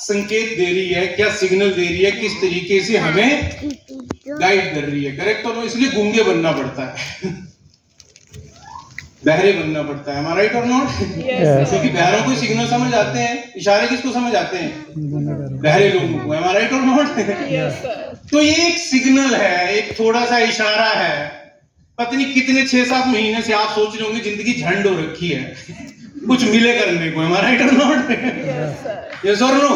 संकेत दे रही है, क्या सिग्नल दे रही है, किस तरीके से हमें गाइड कर रही है। करेक्ट। और इसलिए गूंगे बनना पड़ता है, बहरे बनना पड़ता है। हमारा राइट और नॉट? क्योंकि बहरों को सिग्नल समझ आते हैं, इशारे किसको समझ आते हैं? बहरे लोगों को। हमारा राइट और नॉट? तो ये एक सिग्नल है, एक थोड़ा सा इशारा है। पता नहीं कितने 6-7 महीने से आप सोच रहे होंगे जिंदगी झंड हो रखी है, कुछ मिले करने को। हमारा राइट और नॉट? यस और नो?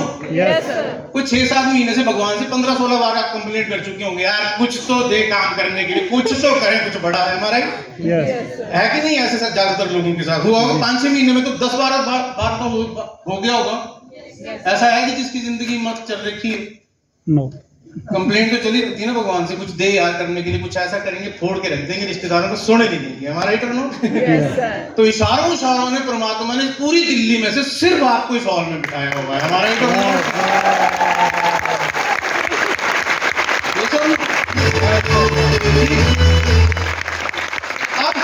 कुछ 6-7 महीने से भगवान से 15-16 बार आप कंप्लेंट कर चुके होंगे, यार कुछ तो दे काम करने के लिए, कुछ तो करें, कुछ बड़ा है। हमारा है कि नहीं? ऐसे ज्यादातर लोगों के साथ हुआ होगा। 5-6 महीने में तो 10-12 बार तो हो गया होगा। ऐसा है कि जिसकी जिंदगी मस्त चल रखी है? नो। कंप्लेंट तो चली रहती है ना भगवान से, कुछ दे यार करने के लिए, कुछ ऐसा करेंगे फोड़ के रख देंगे, रिश्तेदारों को सोने नहीं देंगे। हमारा राइट और नॉट? तो इशारों ने परमात्मा ने पूरी दिल्ली में से सिर्फ आपको इस हॉल में बिठाया हुआ है। हमारा राइट और नॉट? अब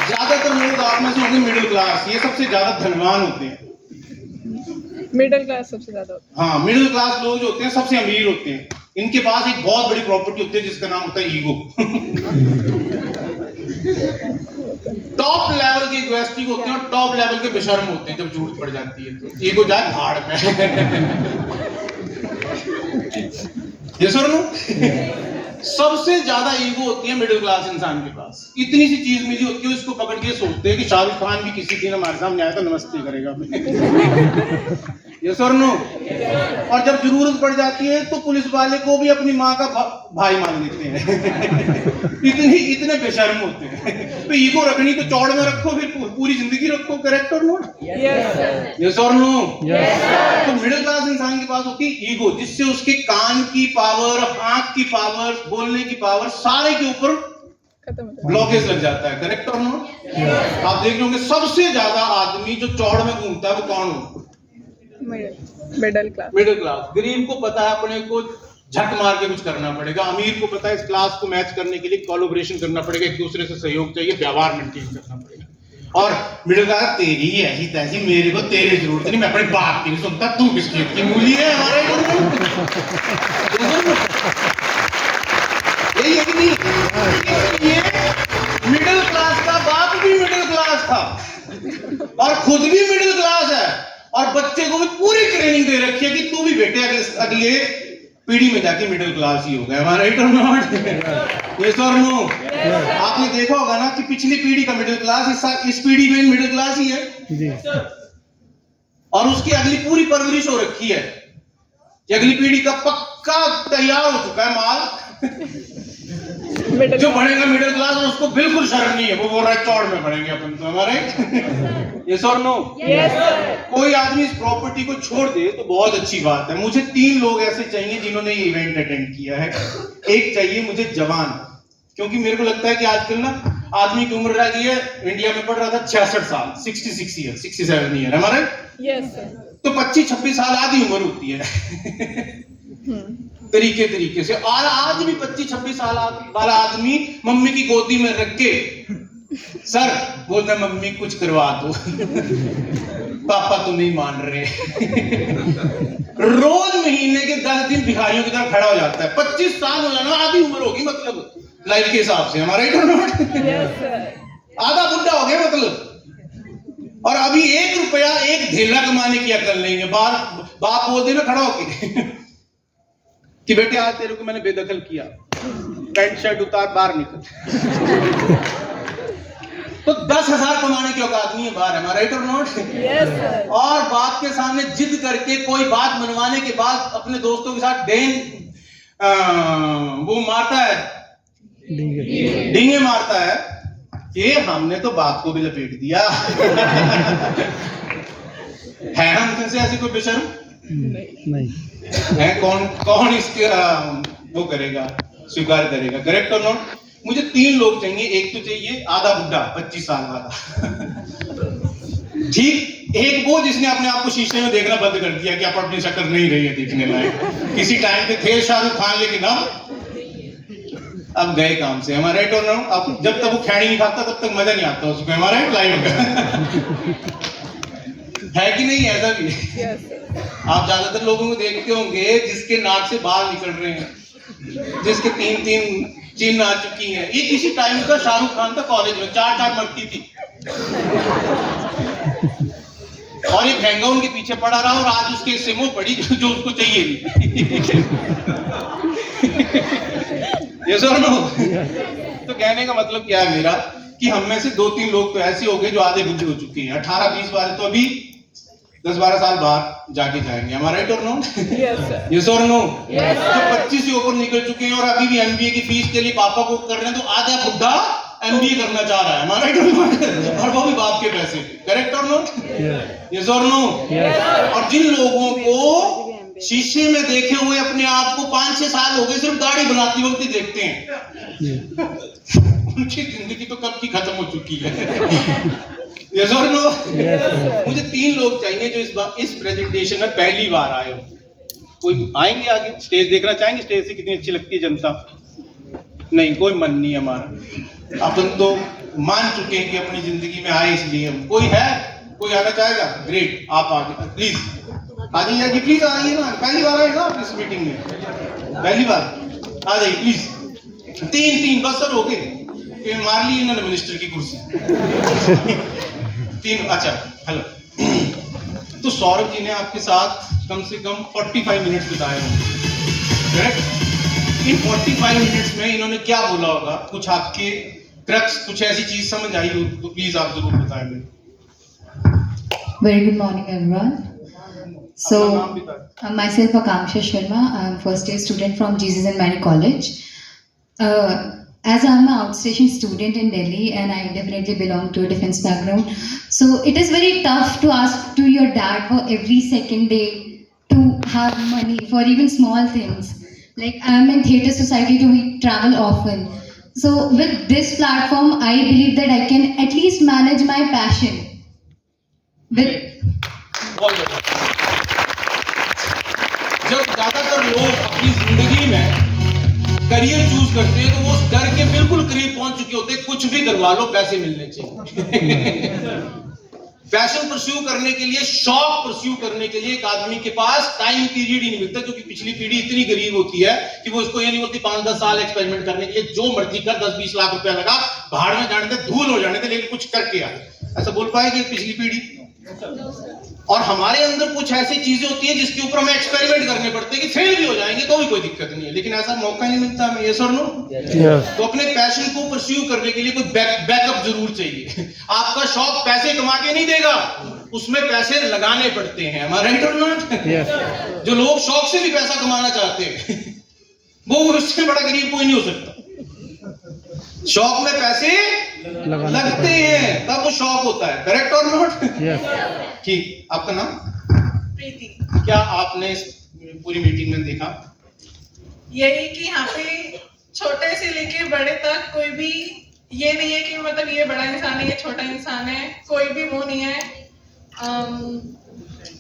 ज्यादातर लोग आप में से होंगे मिडिल क्लास, ये सबसे ज्यादा धनवान होते हैं। मिडिल क्लास सबसे ज्यादा होता है। हाँ, मिडिल क्लास लोग जो होते हैं सबसे अमीर होते हैं। इनके पास एक बहुत बड़ी प्रॉपर्टी होती है जिसका नाम होता है ईगो। टॉप लेवल के इगोइस्टिक होते हैं और टॉप लेवल के बेशर्म होते हैं। जब जरूरत पड़ जाती है तो ईगो जाए भाड़ में। ये सर नो? सबसे ज्यादा ईगो होती है मिडिल क्लास इंसान के पास। इतनी सी चीज मिली होती है, उसको पकड़ के सोचते हैं कि शाहरुख खान भी किसी दिन हमारे सामने आया तो नमस्ते करेगा। ये सर नो? और जब जरूरत पड़ जाती है तो पुलिस वाले को भी अपनी माँ का भाई मान लेते हैं। इतने बेशर्म होते हैं। तो ईगो रखनी तो चौड़ में रखो, फिर पूरी जिंदगी रखो। करेक्ट और नॉट? यस और नो? तो मिडिल क्लास इंसान के पास होती है ईगो, जिससे उसके कान की पावर, आंख की पावर, बोलने की पावर, सारे के ऊपर ब्लॉकेज लग जाता है। करेक्ट और नॉट? आप देख लोगे सबसे ज्यादा आदमी जो चौड़ में घूमता है वो कौन होता है? Middle class. Middle class. गरीब को पता है अपने को झक मार के कुछ करना पड़ेगा, अमीर को पता है इस क्लास को मैच करने के लिए कोलैबोरेशन करना पड़ेगा, एक दूसरे से सहयोग चाहिए, व्यवहार मेंटेन करना पड़ेगा। और मिडिल क्लास तेरी ऐसी तैसी, मेरे को तेरी जरूरत नहीं, मैं अपने बाप की नहीं सुनता, तू किस खेत की मूली है? हमारा यही है कि नहीं? ये मिडिल क्लास का बाप भी मिडिल क्लास था और खुद भी मिडिल क्लास है, और बच्चे को भी पूरी ट्रेनिंग दे रखी है कि तू भी बेटे अगले पीढ़ी में जाके मिडिल क्लास ही हो गया। हमारा राइट और नॉट? यस और नो? आपने देखा होगा ना कि पिछली पीढ़ी का मिडिल क्लास इस पीढ़ी में मिडिल क्लास ही है जी। और उसकी अगली पूरी परवरिश हो रखी है कि अगली पीढ़ी का पक्का तैयार हो चुका है माल। जो बढ़ेगा मिडिल क्लास, उसको बिल्कुल शर्म नहीं है, वो बोल रहा है चौड़ में बढ़ेंगे अपन तो। हमारे यस और नो? कोई आदमी इस प्रॉपर्टी को छोड़ दे तो बहुत अच्छी बात है। मुझे 3 लोग ऐसे चाहिए जिन्होंने ये इवेंट अटेंड किया है। एक चाहिए मुझे जवान, क्योंकि मेरे को लगता है कि आजकल ना आदमी की उम्र रह गई है, इंडिया में पढ़ रहा था 66 साल, 66 ईयर, 67 ईयर। हमारे तो 25-26 साल आधी उम्र होती है। तरीके से। और आज भी 25-26 साल वाला आदमी मम्मी की गोदी में रख के सर बोलता है मम्मी कुछ करवा दो। पापा तो नहीं मान रहे। रोज महीने के 10 दिन भिखारियों की तरह खड़ा हो जाता है। 25 साल हो जाना, आधी उम्र होगी मतलब लाइफ के हिसाब से। हमारा आधा बुढ़ा हो गया मतलब। और अभी 1 रुपया 1 धेला कमाने की अकल नहीं है। बाप बोल दे ना खड़ा होके कि बेटे आज तेरे को मैंने बेदखल किया, पैंट शर्ट उतार बाहर निकल। तो 10,000 कमाने की औकात नहीं है बाहर। हमारा राइट और नॉट? और बाप के सामने जिद करके कोई बात मनवाने के बाद अपने दोस्तों के साथ वो मारता है, डींगे मारता है कि हमने तो बाप को भी लपेट दिया। है हम से ऐसी कोई बेशर्म? नहीं है। कौन इसके वो करेगा, स्वीकार करेगा? करेक्ट और नॉट? मुझे 3 लोग चाहिए। एक तो चाहिए आधा बुढ़ा 25 साल वाला, ठीक। एक वो जिसने अपने आप को शीशे में देखना बंद कर दिया कि आप अपनी शक्ल नहीं रही है देखने लायक। किसी टाइम पे थे शाहरुख खान, लेकिन अब गए काम से। हमारा राइट और नॉट? अब जब तक वो खैनी नहीं खाता तब तक मजा नहीं आता उसको। हमारा लाइफ है कि नहीं? ऐसा भी आप ज्यादातर लोगों को देखते होंगे जिसके नाक से बाल निकल रहे हैं, जिसके 3-3 चिन्ह आ चुकी हैं। ये किसी टाइम का शाहरुख खान था कॉलेज में, 4-4 मटकी थी और ये महंगा उनके पीछे पड़ा रहा और आज उसके सिमो पड़ी जो उसको चाहिए नहीं। ये सर नो। तो कहने का मतलब क्या है मेरा कि हम में से 2-3 लोग तो ऐसे हो गए जो आधे बुद्धि हो चुके हैं। 18-20 वाले तो अभी 10-12 साल बाद जाके जाएंगे। हमारा राइट और नो? यस और नो? जो 25 से ऊपर निकल चुके हैं और अभी भी एमबीए की फीस के लिए पापा को कर रहे हैं, तो आधा बुढ़ा एमबीए करना चाह रहा है। हमारा राइट और नो? और वो भी बाप के पैसे। करेक्ट और नो? यस और नो? और जिन लोगों को शीशे में देखे हुए अपने आप को 5-6 साल हो गए सिर्फ दाढ़ी बनाती वक्त ही देखते हैं, उनकी जिंदगी तो कब की खत्म हो चुकी है। यस और नो? मुझे 3 लोग चाहिए जो इस प्रेजेंटेशन में पहली बार आए हो। कोई आएंगे आगे? स्टेज देखना चाहेंगे? स्टेज से कितनी अच्छी लगती है जनता? नहीं, कोई मन नहीं है हमारा। अपन तो मान चुके हैं कि अपनी जिंदगी में आए इसलिए हम। कोई है? कोई आना चाहेगा? ग्रेट, आप आगे प्लीज आ जाइए जी, प्लीज आ जाइए ना। पहली बार आए ना आप इस मीटिंग में? पहली बार आ जाइए प्लीज। 3 बस सर हो गए, मार ली इन्होंने मिनिस्टर की कुर्सी। 3 अच्छा हेलो। तो सौरभ जी ने आपके साथ कम से कम 45 मिनट्स बिताए होंगे, करेक्ट? इन 45 मिनट्स में इन्होंने क्या बोला होगा? कुछ आपके क्रक्स, कुछ ऐसी चीज समझ आई हो तो प्लीज आप जरूर बताएं मुझे। Very good morning, everyone. So, myself Akanksha Sharma. I'm first year student from Jesus and Mary College. As I'm an outstation student in Delhi and I definitely belong to a defense background, so it is very tough to ask to your dad for every second day to have money for even small things. Like I'm in theatre society, so we travel often. So with this platform, I believe that I can at least manage my passion. जब ज्यादातर लोग अपनी जिंदगी में career choose करते हैं तो वो उस डर के बिल्कुल करीब पहुंच चुके होते हैं, कुछ भी करवा लो पैसे मिलने चाहिए। पैशन परस्यू करने के लिए, शौक परस्यू करने के लिए एक आदमी के पास टाइम पीरियड ही नहीं मिलता, क्योंकि पिछली पीढ़ी इतनी गरीब होती है कि वो उसको ये नहीं बोलती 5-10 साल एक्सपेरिमेंट करने के लिए जो मर्जी कर, 10-20 लाख रुपया लगा, भाड़ में जाने थे, धूल हो जाने थे, लेकिन कुछ करके आए। ऐसा बोल पाएगी पिछली पीढ़ी? और हमारे अंदर कुछ ऐसी चीजें होती हैं जिसके ऊपर हमें एक्सपेरिमेंट करने पड़ते हैं कि फेल भी हो जाएंगे तो भी कोई दिक्कत नहीं है, लेकिन ऐसा मौका नहीं मिलता हमें। यस और नो? तो अपने पैशन को परस्यू करने के लिए कोई बैकअप जरूर चाहिए। आपका शौक पैसे कमा के नहीं देगा, उसमें पैसे लगाने पड़ते हैं। हमारा राइट और नॉट? जो लोग शौक से भी पैसा कमाना चाहते हैं वो उससे बड़ा गरीब कोई नहीं हो सकता। शौक में पैसे लगते हैं तब वो शौक होता है। करेक्ट और नॉट? ठीक। आपका नाम? प्रीति। क्या आपने इस पूरी मीटिंग में देखा? यही कि यहाँ पे छोटे से लेके बड़े तक कोई भी ये नहीं है कि मतलब ये बड़ा इंसान है, ये छोटा इंसान है, कोई भी वो नहीं है।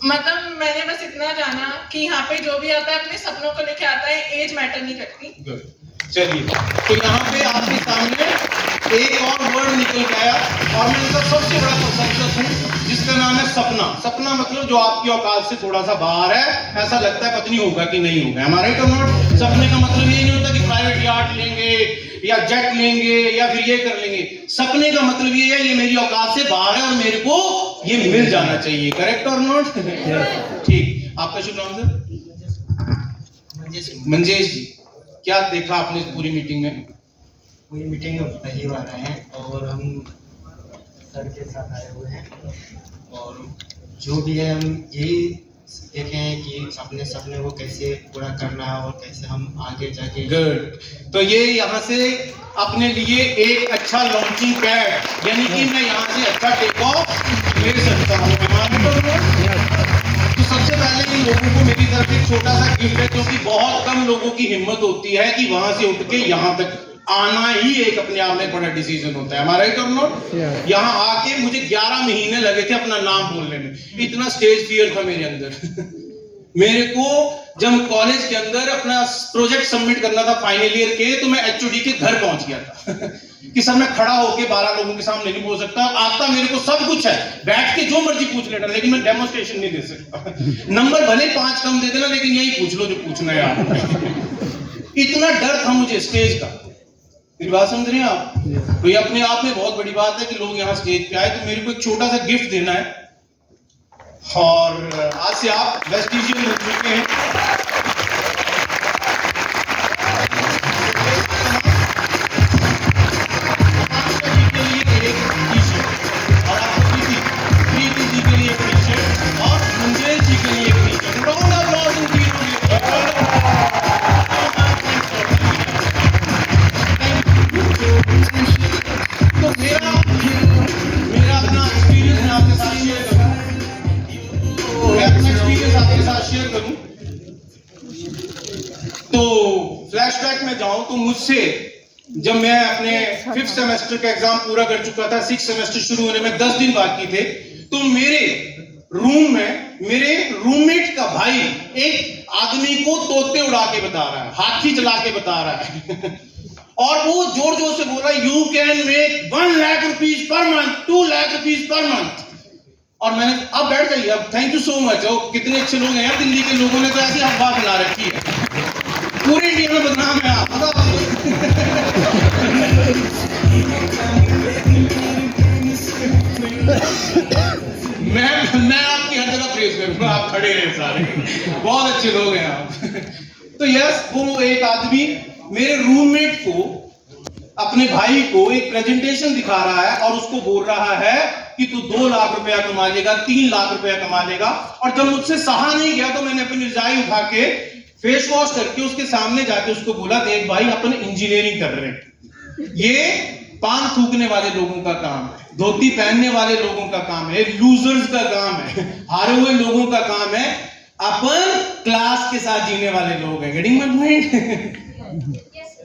मतलब मैंने बस इतना जाना कि यहाँ पे जो भी आता है अपने सपनों को लेके आता है, एज मैटर नहीं करती। चलिए, तो यहाँ पे आपके सामने एक और वर्ड निकल के आया और मैं इसका सबसे बड़ा प्रशंसक हूँ, जिसका नाम है सपना। सपना मतलब जो आपकी औकात से थोड़ा सा बाहर है, ऐसा लगता है पता नहीं होगा कि नहीं होगा। हमारा ही नॉट? सपने का मतलब ये नहीं होता कि प्राइवेट यार्ड लेंगे या जेट लेंगे या फिर ये कर लेंगे। सपने का मतलब ये है ये मेरी औकात से बाहर है और मेरे को ये मिल जाना चाहिए। करेक्ट और नॉट? ठीक। आपका शुभ नाम सर? मंजेश जी। क्या देखा आपने इस पूरी मीटिंग में? पूरी मीटिंग में पहली बार आए हैं और हम सर के साथ आए हुए हैं और जो भी है हम यही देखे हैं कि अपने सपने को कैसे पूरा करना है और कैसे हम आगे जाके। गुड। तो ये यहाँ से अपने लिए एक अच्छा लॉन्चिंग पैड, यानी कि मैं यहाँ से अच्छा टेक ऑफ ले सकता हूँ। तो सबसे पहले इन लोगों को मेरी तरफ एक छोटा सा गिफ्ट है, क्योंकि बहुत कम लोगों की हिम्मत होती है कि वहां से उठ के यहाँ तक आना ही एक अपने आप में बड़ा डिसीजन होता है। हमारा राइट और नॉट? यहाँ आके मुझे 11 महीने लगे थे अपना नाम बोलने में, इतना स्टेज फियर था मेरे अंदर। मेरे को जब कॉलेज के अंदर अपना प्रोजेक्ट सबमिट करना था फाइनल ईयर के, तो मैं एचओडी के घर पहुंच गया था। कि सर मैं खड़ा होके 12 लोगों के सामने नहीं बोल सकता, आता मेरे को सब कुछ है, बैठ के जो मर्जी पूछ लेना, लेकिन मैं डेमोन्स्ट्रेशन नहीं दे सकता। नंबर भले 5 कम दे देना, लेकिन यही पूछ लो जो पूछना है आप। इतना डर था मुझे स्टेज का। मेरी बात समझ रहे हैं आप? तो ये अपने आप में बहुत बड़ी बात है कि लोग यहाँ स्टेज पे आए। तो मेरे को एक छोटा सा गिफ्ट देना है, और आज से आप वेस्टिजियन हो चुके हैं। तो फ्लैशबैक में जाऊं तो मुझसे जब मैं अपने 5th सेमेस्टर का एग्जाम पूरा कर चुका था, 6th सेमेस्टर शुरू होने में 10 दिन बाकी थे, तो मेरे रूम में मेरे रूममेट का भाई एक आदमी को तोते उड़ा के बता रहा है, हाथी चला के बता रहा है और वो जोर जोर से बोल रहा है, you can make 1 lakh rupees per month, 2 lakh rupees per month. और मैंने, अब बैठ जाइए, अब थैंक यू सो मच। कितने अच्छे लोग हैं यार, दिल्ली के लोगों ने तो ऐसी अफवाह फैला रखी है, पूरे इंडिया में बदनाम है आप। मैं आपकी हर जगह प्रेज करूंगा, आप खड़े रहे सारे, बहुत अच्छे लोग हैं आप। तो यस, वो एक आदमी मेरे रूममेट को, अपने भाई को एक प्रेजेंटेशन दिखा रहा है और उसको बोल रहा है कि तू 2 लाख रुपया कमा लेगा, 3 लाख रुपया कमा लेगा। और जब मुझसे सहा नहीं गया तो मैंने अपनी रजाई उठा के फेस वॉश करके उसके सामने जाके उसको बोला, देख भाई, अपन इंजीनियरिंग कर रहे हैं, ये पान थूकने वाले लोगों का काम है, धोती पहनने वाले लोगों का काम है, लूजर्स का काम है, हारे हुए लोगों का काम है, अपन क्लास के साथ जीने वाले लोग हैं। Getting my point?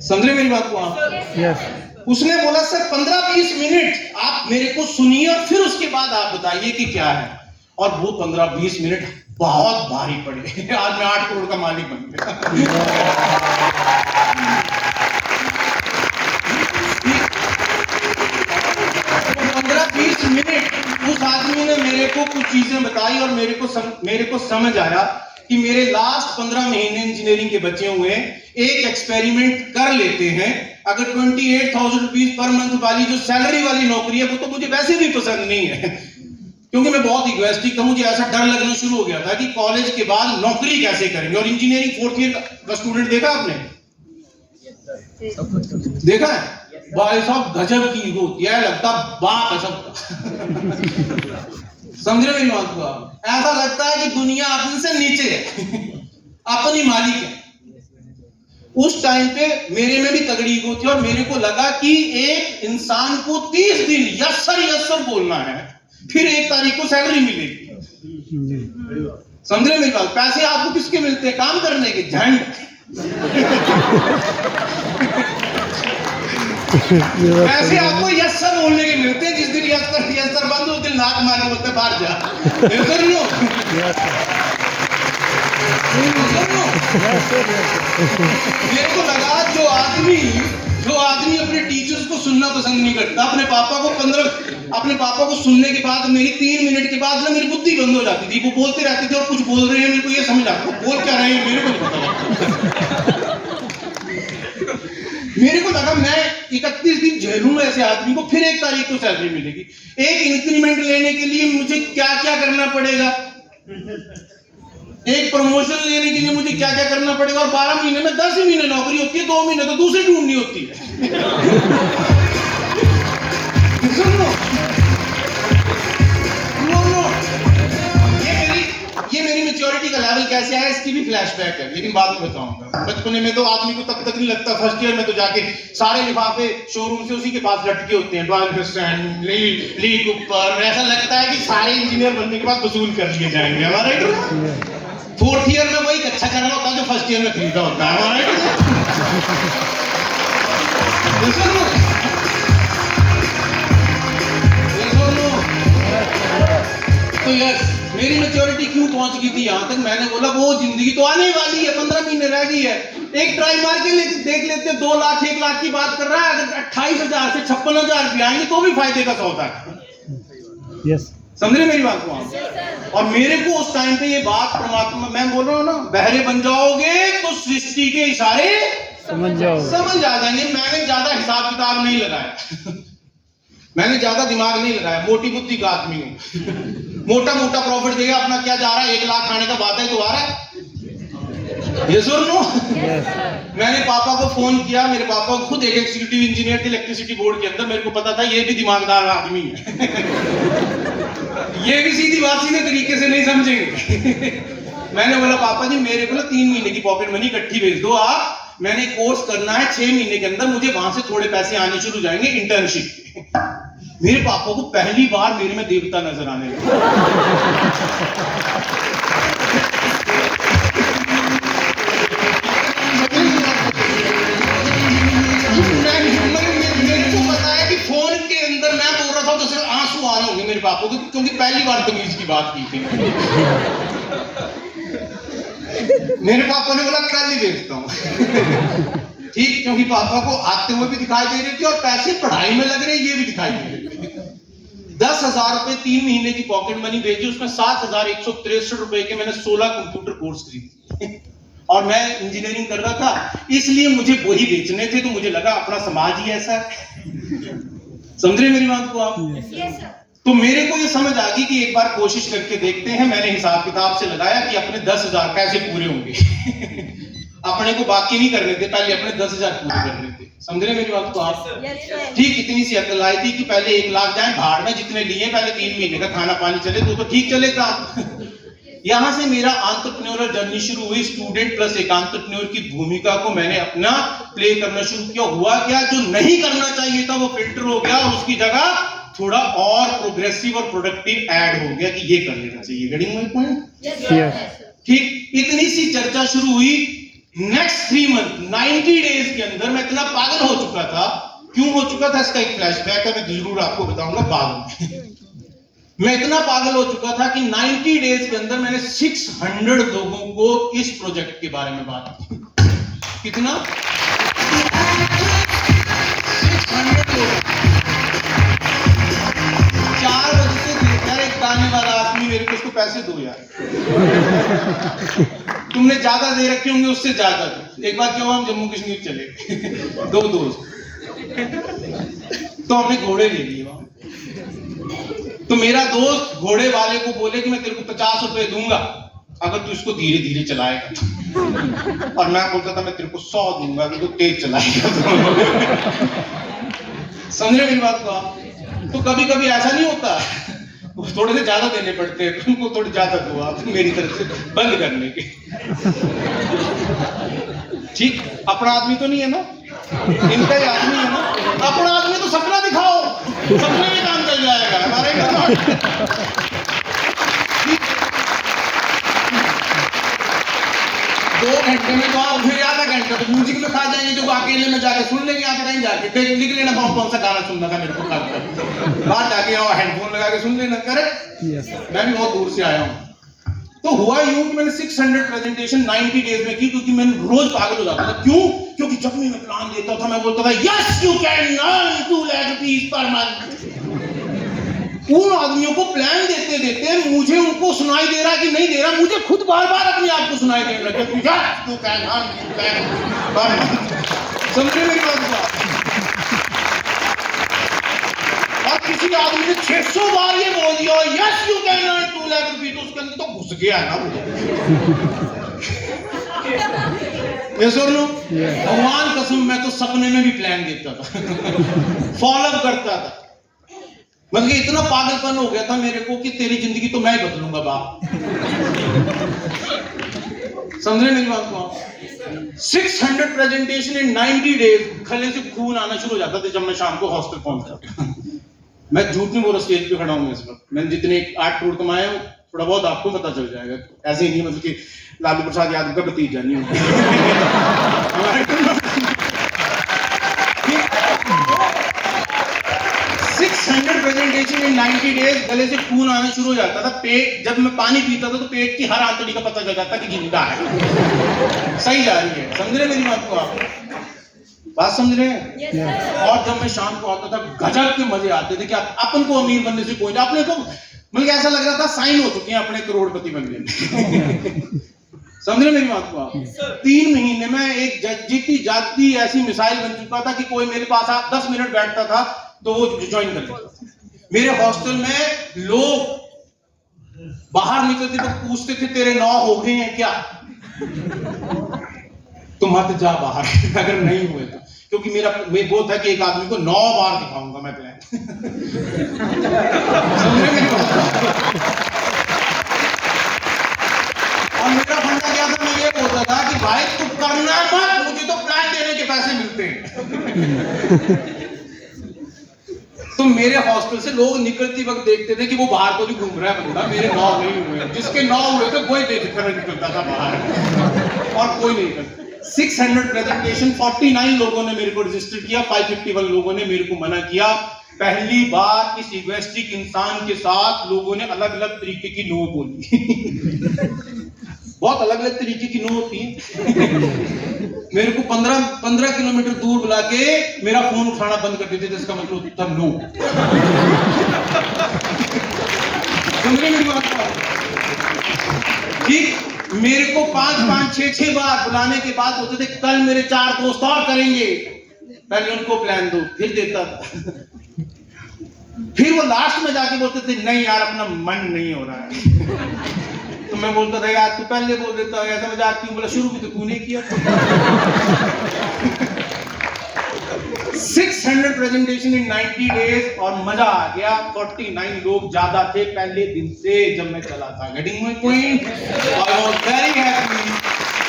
समझ रहे मेरी बात को आप? yes. उसने बोला, सर 15-20 मिनट आप मेरे को सुनिए और फिर उसके बाद आप बताइए कि क्या है। और वो 15-20 मिनट बहुत भारी पड़े। आज मैं 8 करोड़ का मालिक बन गया। 15-20 मिनट उस आदमी ने मेरे को कुछ चीजें बताई और मेरे को समझ आया कि मेरे लास्ट 15 महीने इंजीनियरिंग के बचे हुए एक एक्सपेरिमेंट कर लेते हैं। अगर 28,000 रुपीज पर मंथ वाली जो सैलरी वाली नौकरी है, वो तो मुझे वैसे भी पसंद नहीं है, क्योंकि मैं बहुत इगोइस्टिक था। मुझे ऐसा डर लगना शुरू हो गया था कि कॉलेज के बाद नौकरी कैसे करेंगे। और इंजीनियरिंग 4th ईयर का स्टूडेंट देखा आपने? देखा है भाई साहब, गजब की ईगो होती है, लगता बाप है सबका। समझ रहे मेरी बात को? ऐसा लगता है कि दुनिया अपन से नीचे है, अपन ही मालिक है। उस टाइम पे मेरे में भी तगड़ी ईगो थी और मेरे को लगा कि एक इंसान को 30 दिन यस सर बोलना है, फिर 1 तारीख को सैलरी मिलेगी। समझ रहे मेरी बात? पैसे आपको किसके मिलते हैं? काम करने के, झंड। पैसे आपको यस सर बोलने के मिलते हैं। जिस दिन यस सर बंद, उस दिन नाक मार के बोलते बाहर जा। मेरे को लगा जो आदमी अपने टीचर्स को सुनना पसंद नहीं करता, अपने पापा को सुनने के बाद मेरी 3 मिनट के बाद ना मेरी बुद्धि बंद हो जाती थी। वो बोलते रहते थे और कुछ बोल रहे हैं, मेरे को ये समझ आता बोल क्या रहे हैं, मेरे को नहीं पता। मेरे को लगा मैं 31 दिन झेलूंगा ऐसे आदमी को, फिर 1 तारीख को सैलरी मिलेगी। एक इंक्रीमेंट लेने के लिए मुझे क्या क्या करना पड़ेगा, एक प्रमोशन लेने के लिए मुझे क्या क्या करना पड़ेगा। और 12 महीने में 10 ही महीने नौकरी होती है, 2 महीने तो दूसरी ढूंढनी होती है। ये मेरी मैच्योरिटी का लेवल कैसे आया, इसकी भी फ्लैशबैक है, लेकिन बाद में बताऊंगा। बचपने में तो आदमी को तब तक नहीं लगता, फर्स्ट ईयर में तो जाके सारे लिफाफे शोरूम से उसी के पास लटके होते हैं, ली ऊपर, ऐसा लगता है कि सारे इंजीनियर बनने के बाद वसूल कर लिए जाएंगे। हमारा 4th ईयर में वही अच्छा कर रहा होता है जो फर्स्ट ईयर में खरीदा होता है। हमारा तो यस, मेरी मैच्योरिटी क्यों पहुंच गई थी यहाँ तक? मैंने बोला वो जिंदगी तो आने वाली है, 15 महीने रह गई है, एक ट्राई मार के देख लेते, 2 लाख 1 लाख की बात कर रहा है, अगर 28,000 से 56,000 रुपये आएंगे तो भी फायदे का सौदा है। यस समझ रहे मेरी बात को आप? और मेरे को उस टाइम पे ये बात परमात्मा, मैं बोल रहा हूँ ना, बहरे बन जाओगे तो सृष्टि के इशारे समझ जाओ। समझ आ जाएंगे। मैंने ज्यादा हिसाब किताब नहीं लगाया मैंने ज्यादा दिमाग नहीं लगाया, मोटी बुद्धि का आदमी हूं। मोटा मोटा प्रॉफिट देगा, अपना क्या जा रहा है, 1 लाख खाने का वादा ही तो आ रहा है, ये सुन लो। मैंने पापा को फोन किया, मेरे पापा खुद एक एग्जीक्यूटिव इंजीनियर थे इलेक्ट्रिसिटी बोर्ड के अंदर, मेरे को पता था ये भी दिमागदार आदमी है ये भी सीधी बात सीधे तरीके से नहीं समझेंगे मैंने बोला पापा जी मेरे को ना 3 महीने की पॉकेट मनी इकट्ठी भेज दो आप, मैंने कोर्स करना है, 6 महीने के अंदर मुझे वहां से थोड़े पैसे आने शुरू हो जाएंगे इंटर्नशिप के। मेरे पापा को पहली बार मेरे में देवता नजर आने लगा मेरे को बताया कि फोन के अंदर मैं बोल रहा था तो सिर्फ आंसू आ रहे होंगे मेरे पापा को, क्योंकि पहली बार तमीज की बात की थी मेरे पापा ने बोला कल ही भेजता हूँ ठीक, क्योंकि पापा को आते हुए भी दिखाई दे रही थी और पैसे पढ़ाई में लग रहे ये भी दिखाई दे रहे थे। 10,000 रुपए 3 महीने की पॉकेट मनी भेजी, उसमें 7,163 रुपए के मैंने 16 कंप्यूटर कोर्स खरीदे और मैं इंजीनियरिंग कर रहा था, इसलिए मुझे वही बेचने थे, तो मुझे लगा अपना समाज ही ऐसा है। समझ रहे मेरी बात को आप? तो मेरे को ये समझ आ गई कि एक बार कोशिश करके देखते हैं। मैंने हिसाब किताब से लगाया कि अपने 10,000 कैसे पूरे होंगे अपने को बाकी नहीं करने थे, पहले अपने 10,000 पूरे करने थे। समझ रहे मेरी बात को आप? ठीक, इतनी सी अकल आई थी कि पहले 1 लाख जाए भाड़ में, जितने लिए पहले 3 महीने का खाना पानी चले तो ठीक चलेगा यहां से मेरा एंटरप्रेन्योरल जर्नी शुरू हुई। स्टूडेंट प्लस एक एंटरप्रेन्योर की भूमिका को मैंने अपना प्ले करना शुरू किया। हुआ क्या, जो नहीं करना चाहिए था वो फिल्टर हो गया और उसकी जगह थोड़ा और प्रोग्रेसिव और प्रोडक्टिव ऐड हो गया कि ये कर लेना चाहिए। Getting my point? ठीक, इतनी सी चर्चा शुरू हुई। नेक्स्ट 3 मंथ 90 डेज के अंदर मैं इतना पागल हो चुका था। क्यों हो चुका था इसका एक फ्लैशबैक है, मैं जरूर आपको बताऊंगा बाद में मैं इतना पागल हो चुका था कि 90 डेज के अंदर मैंने 600 लोगों को इस प्रोजेक्ट के बारे में बात की। कितना? 600 लोग। 4 बजे से देखकर एक गाने वाला आदमी मेरे को उसको पैसे दो यार तुमने ज्यादा दे रखे होंगे, उससे ज्यादा दो। एक बार क्या हुआ, हम जम्मू कश्मीर चले 2 दोस्त, तो हमने घोड़े ले लिए वहां। तो मेरा दोस्त घोड़े वाले को बोले कि मैं तेरे को 50 रुपए दूंगा अगर तू इसको धीरे धीरे चलाएगा और मैं बोलता था मैं तेरे को 100 दूंगा अगर तू तेज चलाएगा समझ रहे मेरी बात को आप? तो कभी कभी ऐसा नहीं होता, थोड़े से ज्यादा देने पड़ते हैं, तुमको थोड़े ज्यादा दो आप मेरी तरफ से बंद करने के। ठीक, अपना आदमी तो नहीं है ना, इनका ही आदमी है ना। अपना आदमी तो सपना दिखाओ, सपने में काम चल जाएगा हमारे। 2 घंटे में तो आप फिर आधा घंटा तो म्यूजिक में खा जाएंगे, जो अकेले में जाके सुन लेंगे। आप कहीं जाके लिख लेना कौन सा गाना सुनना था मेरे को, बाहर जाके हेडफोन लगा के सुन लेना। करेक्ट? मैं भी बहुत दूर से आया हूँ। तो हुआ यूं कि मैंने 600 प्रेजेंटेशन 90 डेज में की, क्योंकि मैं रोज पागल हो जाता था। क्यों? क्योंकि जब मैं प्लान देता था मैं बोलता था yes you can earn 2 lakh rupees per month. उन आदमियों को प्लान देते देते मुझे उनको सुनाई दे रहा कि नहीं दे रहा, मुझे खुद बार बार अपने आप को सुनाई देने लगा कि yes you can earn 2 lakh per month. समझे मेरी बात? और किसी आदमी ने 600 बार ये बोल दिया yes you can earn 2 lakh rupees, तो उसके अंदर तो घुस गया ना ये सुन लो। भगवान कसम मैं तो सपने में भी प्लान देता था फॉलो करता था। मतलब इतना पागलपन हो गया था मेरे को कि तेरी जिंदगी तो मैं ही बदलूंगा बाप। समझे मेरी बात को? 600 प्रेजेंटेशन इन 90 डेज। गले से खून आना शुरू हो जाता था जब मैं शाम को हॉस्टल पहुंचता। मैं झूठ नहीं बोल रहा, स्टेज पे खड़ा हूं इस वक्त। मैंने जितने 8 करोड़ कमाए हैं थोड़ा बहुत आपको पता चल जाएगा। ऐसे ही नहीं मतलब कि लालू प्रसाद यादव का भतीजा नहीं हूं। 600 प्रेजेंटेशन प्रेजेंटेशन इन 90 डेज गले से खून आना शुरू हो जाता था। पेट, जब मैं पानी पीता था तो पेट की हर आंतड़ी का पता चल जाता कि जिंदा है, सही जा रही है। समझ रहे मेरी बात को आप? बात समझ रहे हैं? और जब मैं शाम को आता था गजब के मजे आते थे कि अपन को अमीर बनने से कोई नहीं, अपने को मतलब ऐसा लग रहा था साइन हो चुके हैं अपने करोड़पति बनने में। समझ रहे मेरी बात को आप? 3 महीने में एक जीती जागती ऐसी मिसाइल बन चुका था कि कोई मेरे पास 10 मिनट बैठता था तो वो ज्वाइन कर लेता। मेरे हॉस्टल में लोग बाहर निकलते तो पूछते थे तेरे 9 हो गए हैं क्या? तो मत जा बाहर अगर नहीं हुए तो, क्योंकि मेरा वो था कि एक आदमी को 9 बार दिखाऊंगा मैं प्लान। समझ मेरी बात? और मेरा फंडा क्या था, मैं ये बोलता था कि भाई तू करना मत, मुझे तो प्लान देने के पैसे मिलते हैं। तो मेरे हॉस्टल से लोग निकलती वक्त देखते थे कि वो बाहर तो नहीं घूम रहा है बंदा, मेरे 9 नहीं हुए। जिसके 9 हुए थे कोई बेफिक्र निकलता था बाहर और कोई नहीं निकलता। 600 प्रेजेंटेशन, 49 लोगों ने मेरे को रजिस्टर किया, 551 लोगों ने मेरे को मना किया। पहली बार इस इगोइस्टिक इंसान के साथ लोगों ने अलग अलग तरीके की नो बोली। बहुत अलग अलग तरीके की नो होती है। मेरे को 15 किलोमीटर दूर बुला के मेरा फोन उठाना बंद कर देते थे, इसका मतलब था नो। समझे मेरी बात को? ठीक, मेरे को 5, 6 बार बुलाने के बाद होते थे कल मेरे 4 दोस्त और करेंगे, पहले उनको प्लान दो, फिर देता था। फिर वो लास्ट में जाके बोलते थे नहीं यार अपना मन नहीं हो रहा है। तो मैं बोलता था यार तू पहले बोल देता है, ऐसा मजाक क्यों? बोला शुरू भी तो तूने किया। 600 प्रेजेंटेशन इन 90 डेज और मजा आ गया। 49 लोग ज्यादा थे पहले दिन से जब मैं चला था getting my point. I was very happy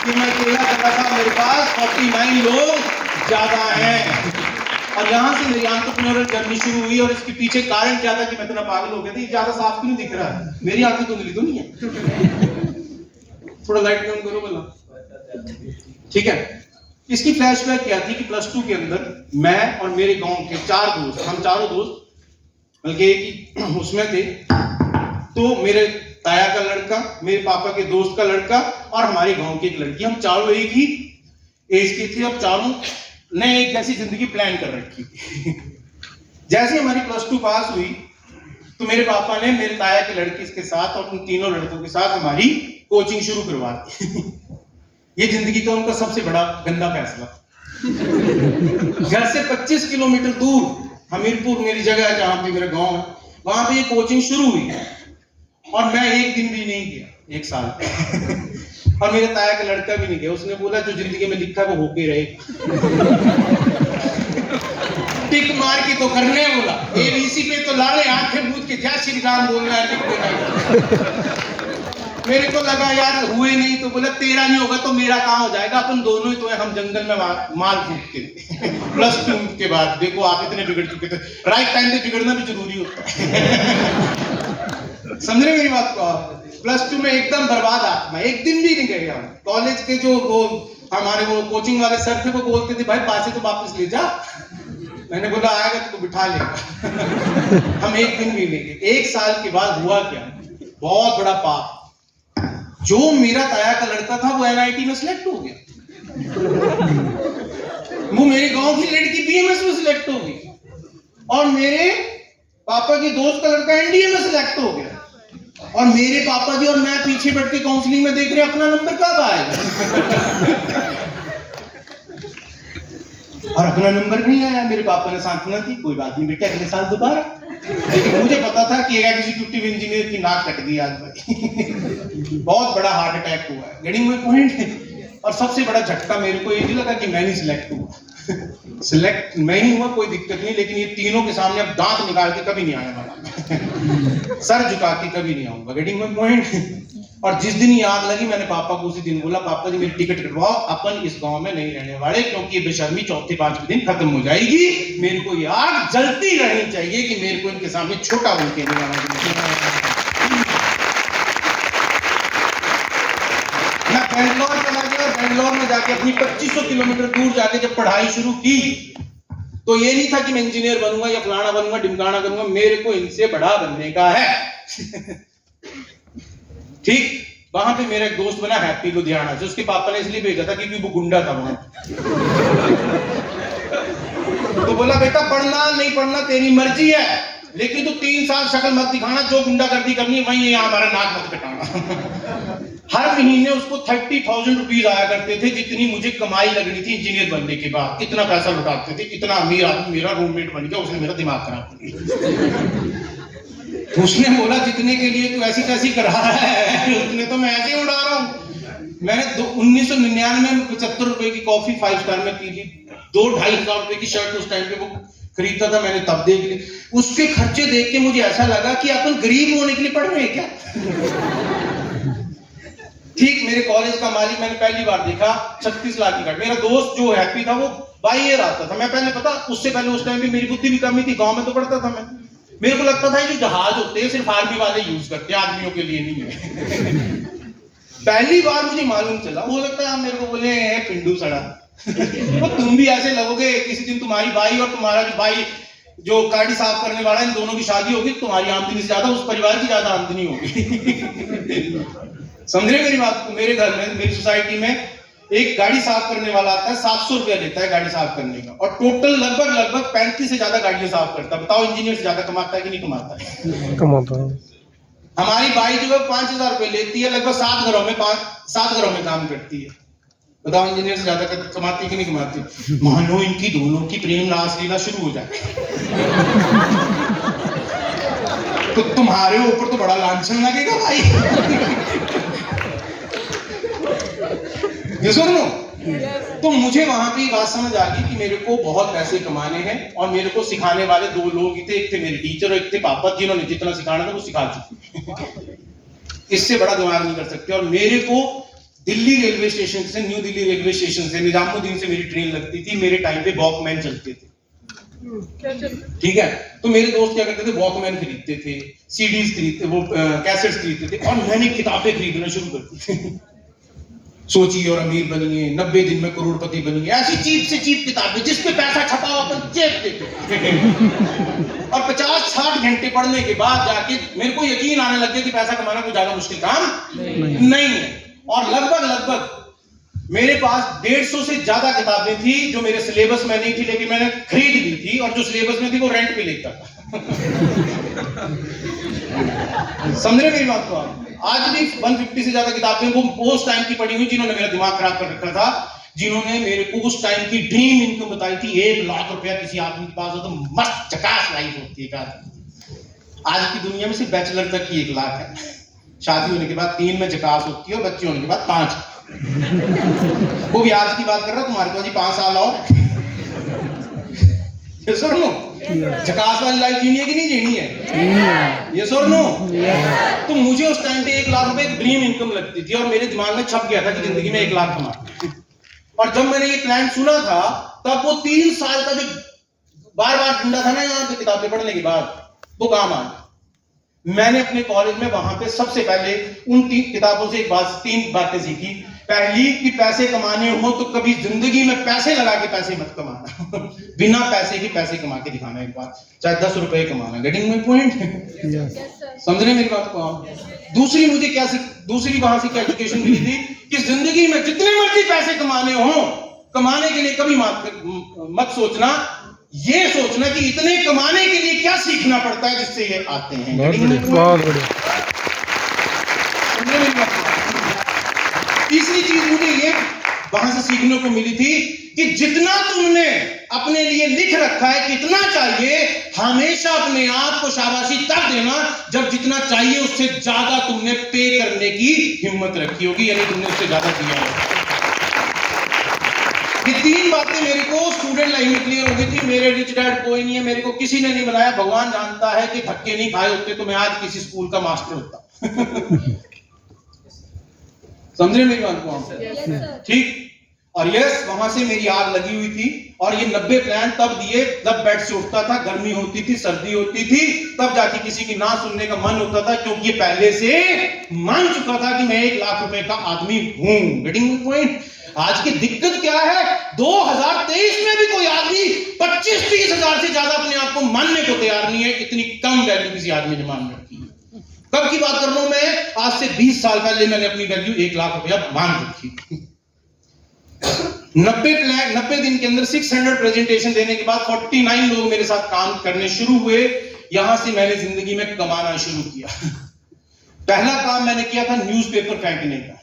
कि मैं अकेला चला था, मेरे पास 49 लोग ज्यादा हैं। और यहाँ से मेरी एंटरप्रेन्योरियल जर्नी शुरू हुई। और इसके पीछे कारण क्या था कि मैं इतना पागल हो गया था, ये ज्यादा साफ क्यों दिख रहा है? मेरी आंखें तो नीली तो नहीं है। थोड़ा लाइट ऑन करो बोला, ठीक है। इसकी फ्लैशबैक क्या थी कि +2 के अंदर मैं और मेरे गांव के 4 दोस्त, हम चारों दोस्त बल्कि एक ही उसमें थे। तो मेरे ताया का लड़का, मेरे पापा के दोस्त का लड़का और हमारे गांव की एक लड़की, हम चारों एक ही एज के थे। अब चारों ने एक जैसी जिंदगी प्लान कर रखी थी। जैसे हमारी +2 पास हुई तो मेरे पापा ने मेरे ताया के लड़के के साथ और उन तीनों लड़कों के साथ हमारी कोचिंग शुरू करवा दी। ये जिंदगी का उनका सबसे बड़ा गंदा फैसला। घर से 25 किलोमीटर दूर हमीरपुर मेरी जगह है, जहां पे मेरा गांव है, वहां पे ये कोचिंग शुरू हुई और मैं एक दिन भी नहीं गया 1 साल। और मेरे ताया का लड़का भी नहीं गया। उसने बोला जो जिंदगी में लिखा है वो होके रहेगा। टिक मार के तो करने बोला, ABC पे तो लाले आंखें मूंद के जय श्री राम बोलना है। मेरे को लगा यार हुए नहीं, तो बोला तेरा नहीं होगा तो मेरा कहाँ हो जाएगा, अपन दोनों ही तो है, हम जंगल में माल फूकते थे। +2 के बाद देखो आप इतने बिगड़ चुके थे, राइट टाइम पे बिगड़ना भी जरूरी होता है। समझ रहे मेरी बात को आप? +2 में एकदम बर्बाद आत्मा, एक दिन भी नहीं गए हम। कॉलेज के जो वो हमारे वो कोचिंग वाले सर थे वो बोलते थे भाई पैसे तो वापस ले जा। मैंने बोला आएगा तो बिठा लेगा। हम एक दिन भी नहीं गए। 1 साल के बाद हुआ क्या, बहुत बड़ा पाप। जो मेरा ताया का लड़का था वो NIT में सिलेक्ट हो गया। वो मेरे गांव की लड़की BMS में सिलेक्ट हो गई और मेरे पापा के दोस्त का लड़का NDA में सिलेक्ट हो गया। और मेरे पापा जी और मैं पीछे बैठ के काउंसलिंग में देख रहे अपना नंबर कब आएगा। और अपना नंबर नहीं आया। मेरे पापा ने सांत्वना दी, कोई बात नहीं बेटा अगले साल दोबारा। लेकिन मुझे पता था कि एक एग्जीक्यूटिव इंजीनियर की नाक कट गई आज भाई। बहुत बड़ा हार्ट अटैक हुआ है। Getting my point? और सबसे बड़ा झटका मेरे को ये भी लगा कि मैं नहीं सिलेक्ट हुआ। सिलेक्ट मैं ही हुआ कोई दिक्कत नहीं, लेकिन ये तीनों के सामने अब दांत निकाल के कभी नहीं आने वाला। सर झुका के कभी नहीं आऊंगा। Getting my point? और जिस दिन ये आग लगी मैंने पापा को उसी दिन बोला पापा जी मेरी टिकट कटवाओ, अपन इस गांव में नहीं रहने वाले, क्योंकि ये बेशर्मी चौथे 5वें दिन खत्म हो जाएगी। मेरे को ये आग जलती रहनी चाहिए कि मेरे को इनके सामने छोटा बन के नहीं आना चाहिए। मैं बैंगलोर चला गया। बैंगलोर में जाके अपनी 2500 किलोमीटर दूर जाके जब पढ़ाई शुरू की तो ये नहीं था कि मैं इंजीनियर बनूंगा या फलाना बनूंगा ढिमकाना करूंगा, मेरे को इनसे बड़ा बनने का है। ठीक, वहां पे मेरा एक दोस्त बना हैप्पी लुधियाना से, उसके पापा ने इसलिए भेजा था क्योंकि वो गुंडा था वहां। तो बोला बेटा पढ़ना नहीं पढ़ना तेरी मर्जी है, लेकिन तू 3 साल शक्ल मत दिखाना, जो गुंडागर्दी करनी है वहीं यहाँ हमारा नाक मत कटाना। हर महीने उसको 30,000 रुपीज आया करते थे, जितनी मुझे कमाई लगनी थी इंजीनियर बनने के बाद। इतना पैसा लुटाते थे, इतना अमीर आदमी मेरा रूममेट बन गया, उसने मेरा दिमाग खराब कर दिया। तो उसने बोला जितने के लिए तू ऐसी तैसी करा रहा है, उतने तो मैं ऐसे ही उड़ा रहा हूँ। मैंने 1999 में 75 रुपए की कॉफी 5 स्टार में पी ली, 2-2.5 हजार रुपए की शर्ट उस टाइम पे वो खरीदता था मैंने, तब देख ली। उसके खर्चे देख के मुझे ऐसा लगा कि अपन गरीब होने के लिए पढ़ रहे हैं क्या। ठीक, मेरे कॉलेज का मालिक मैंने पहली बार देखा 36 लाख की गाड़ी। मेरा दोस्त जो हैप्पी था वो बाई ईयर आता था, मैं पहले पता उससे पहले उस टाइम पे मेरी बुद्धि भी कमी थी, गांव में तो पढ़ता था मैं। मेरे को लगता था ये जो जहाज होते हैं सिर्फ आर्मी वाले यूज करते हैं, आदमियों के लिए नहीं है। पहली बार मुझे मालूम चला, हो सकता है आप मेरे को बोले पिंडू सड़ा। तो तुम भी ऐसे लगोगे, किसी दिन तुम्हारी बाई और तुम्हारा जो भाई जो गाड़ी साफ करने वाला, इन दोनों की शादी होगी, तुम्हारी आमदनी से ज्यादा उस परिवार की ज्यादा आमदनी होगी। समझ रहे मेरी बात को। मेरे घर में, मेरी सोसाइटी में एक गाड़ी साफ करने वाला आता है, 700 रुपया लेता है गाड़ी साफ करने का, और टोटल लगभग 35 से ज्यादा गाड़ियां साफ करता है। बताओ इंजीनियर से ज्यादा कमाता है कि नहीं कमाता है? कमाता है। हमारी बाई जो है 5,000 रुपए लेती है, लगभग 7 घरों में काम करती है। बताओ इंजीनियर से ज्यादा कमाती है कि नहीं कमाती? मानो इनकी दोनों की प्रेम रास लीला शुरू हो जाए तो तुम्हारे ऊपर तो बड़ा लांछन लगेगा भाई। ये सुनो, तो मुझे वहां पे बात समझ आ गई कि मेरे को बहुत पैसे कमाने हैं, और मेरे को सिखाने वाले 2 लोग ही थे, एक थे मेरे टीचर और एक थे पापा, जिन्होंने जितना सिखाना था वो सिखा चुके। इससे बड़ा दिमाग नहीं कर सकते। और मेरे को दिल्ली रेलवे स्टेशन से, न्यू दिल्ली रेलवे स्टेशन से, निजामुद्दीन से मेरी ट्रेन लगती थी। मेरे टाइम पे वॉकमैन चलते थे, ठीक है। तो मेरे दोस्त क्या करते थे, वॉकमैन खरीदते थे, सीडीज खरीदते, वो कैसेट्स खरीदते थे, और मैंने किताबें खरीदना शुरू कर दी। सोचिए और अमीर बनिए, 90 दिन में करोड़पति बनिए, ऐसी चीप से चीप किताबें जिसपे पैसा छपा हो अपन चेप देते। और 50-60 घंटे पढ़ने के बाद जाके मेरे को यकीन आने लग गया कि पैसा कमाना कोई ज्यादा मुश्किल काम नहीं है। और लगभग मेरे पास 150 से ज्यादा किताबें थी जो मेरे सिलेबस में नहीं थी, लेकिन मैंने खरीद ली थी, और जो सिलेबस में थी वो रेंट पे लेता था। समझ रहे मेरी बात को आप? आज भी 150 से ज्यादा किताबें वो उस टाइम की पढ़ी हुई, जिन्होंने मेरा दिमाग खराब कर रखा था, जिन्होंने मेरे को उस टाइम की ड्रीम इनकम बताई थी। 1 लाख रुपया किसी आदमी के पास हो तो मस्त झकास लाइफ होती है। आज की दुनिया में सिर्फ बैचलर तक की 1 लाख है, शादी होने के बाद 3 में झकास होती है, और बच्चे होने के बाद 5। वो भी आज की बात कर रहा, तुम्हारे पास 5 साल और ये सुन लो, झकास वाली लाइफ जीनी है कि नहीं जीनी है? ये सुन लो। तो मुझे उस टाइम पे 1 लाख रुपए ड्रीम इनकम लगती थी, और मेरे दिमाग में छप गया था कि जिंदगी में 1 लाख कमा। और जब मैंने ये प्लान सुना था, तब वो 3 साल का जो बार डंडा था ना यहाँ पे किताबें पढ़ने के बाद, वो काम आ गया। मैंने अपने कॉलेज में वहां पे सबसे पहले उन 3 किताबों से 3 बातें सीखी। पहली कि पैसे कमाने हो तो कभी जिंदगी में पैसे लगा के पैसे मत कमाना। बिना पैसे के पैसे कमा के दिखाना एक बार, चाहे 10 रुपए कमाना। Getting my point? समझ रहे मेरी बात को आप? दूसरी वहां से क्या एजुकेशन मिली थी कि जिंदगी में जितने मर्जी पैसे कमाने हो, कमाने के लिए कभी मत सोचना, ये सोचना कि इतने कमाने के लिए क्या सीखना पड़ता है जिससे ये आते हैं। बहुत बढ़िया। तीसरी चीज मुझे ये वहां से सीखने को मिली थी कि जितना तुमने अपने लिए लिख रखा है कितना चाहिए, हमेशा अपने आप को शाबाशी तब देना जब जितना चाहिए उससे ज्यादा तुमने पे करने की हिम्मत रखी होगी, यानी तुमने उससे ज्यादा दिया होगा। ये 3 बातें मेरे को स्टूडेंट लाइफ में क्लियर हो गई थी। मेरे रिच डैड कोई नहीं है, मेरे को किसी ने नहीं बनाया। भगवान जानता है कि धक्के नहीं खाए होते तो मैं आज किसी स्कूल का मास्टर होता। समझ रहे मेरी बात को? ठीक। और यस, वहां से मेरी आग लगी हुई थी, और ये 90 प्लान तब दिए जब बेड से उठता था, गर्मी होती थी, सर्दी होती थी, तब जाके किसी की ना सुनने का मन होता था, क्योंकि ये पहले से मान चुका था कि मैं 1 लाख रुपए का आदमी हूं। Getting point? आज की दिक्कत क्या है, 2023 में भी कोई आदमी 25-30 हजार से ज्यादा अपने आप को मानने को तैयार नहीं है। इतनी कम वैल्यू किसी आदमी ने मान रखी है। कब की बात कर रहा हूं मैं, आज से 20 साल पहले मैंने अपनी वैल्यू 1 लाख रुपया मान रखी थी। 90 दिन के अंदर 600 प्रेजेंटेशन देने के बाद 49 लोग मेरे साथ काम करने शुरू हुए। यहां से मैंने जिंदगी में कमाना शुरू किया। पहला काम मैंने किया था न्यूज़पेपर फेंकने का,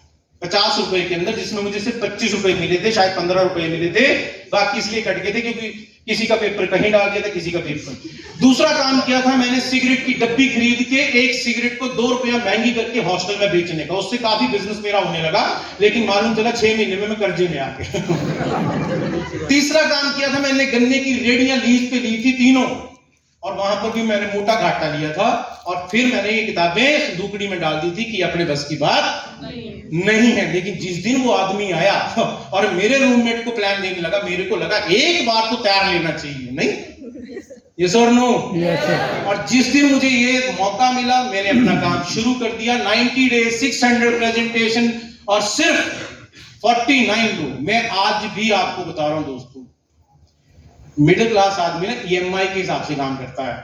50 रुपए के अंदर, जिसमें मुझे सिर्फ 25 रुपए मिले थे, शायद 15 रुपए मिले थे, बाकी इसलिए कट गए थे क्योंकि किसी का पेपर कहीं डाल दिया था, किसी का पेपर। दूसरा काम किया था मैंने, सिगरेट की डब्बी खरीद के एक सिगरेट को 2 रुपया महंगी करके हॉस्टल में बेचने का। उससे काफी बिजनेस मेरा होने लगा, लेकिन मालूम चला 6 महीने में मैं कर्जे में आ गया। तीसरा काम किया था मैंने, गन्ने की रेडियां लीज पे ली थी तीनों, और वहां पर भी मैंने मोटा घाटा लिया था। और फिर मैंने ये किताबें संदूकड़ी में डाल दी थी कि अपने बस की बात नहीं है। लेकिन जिस दिन वो आदमी आया और मेरे रूममेट को प्लान देने लगा, मेरे को लगा एक बार तो तैयार लेना चाहिए, नहीं? यस और नो? और जिस दिन मुझे ये मौका मिला, मैंने अपना काम शुरू कर दिया। 90 डेज, 600 प्रेजेंटेशन और सिर्फ 49 लोग। मैं आज भी आपको बता रहा हूं दोस्तों, मिडिल क्लास आदमी ना EMI के हिसाब से काम करता है।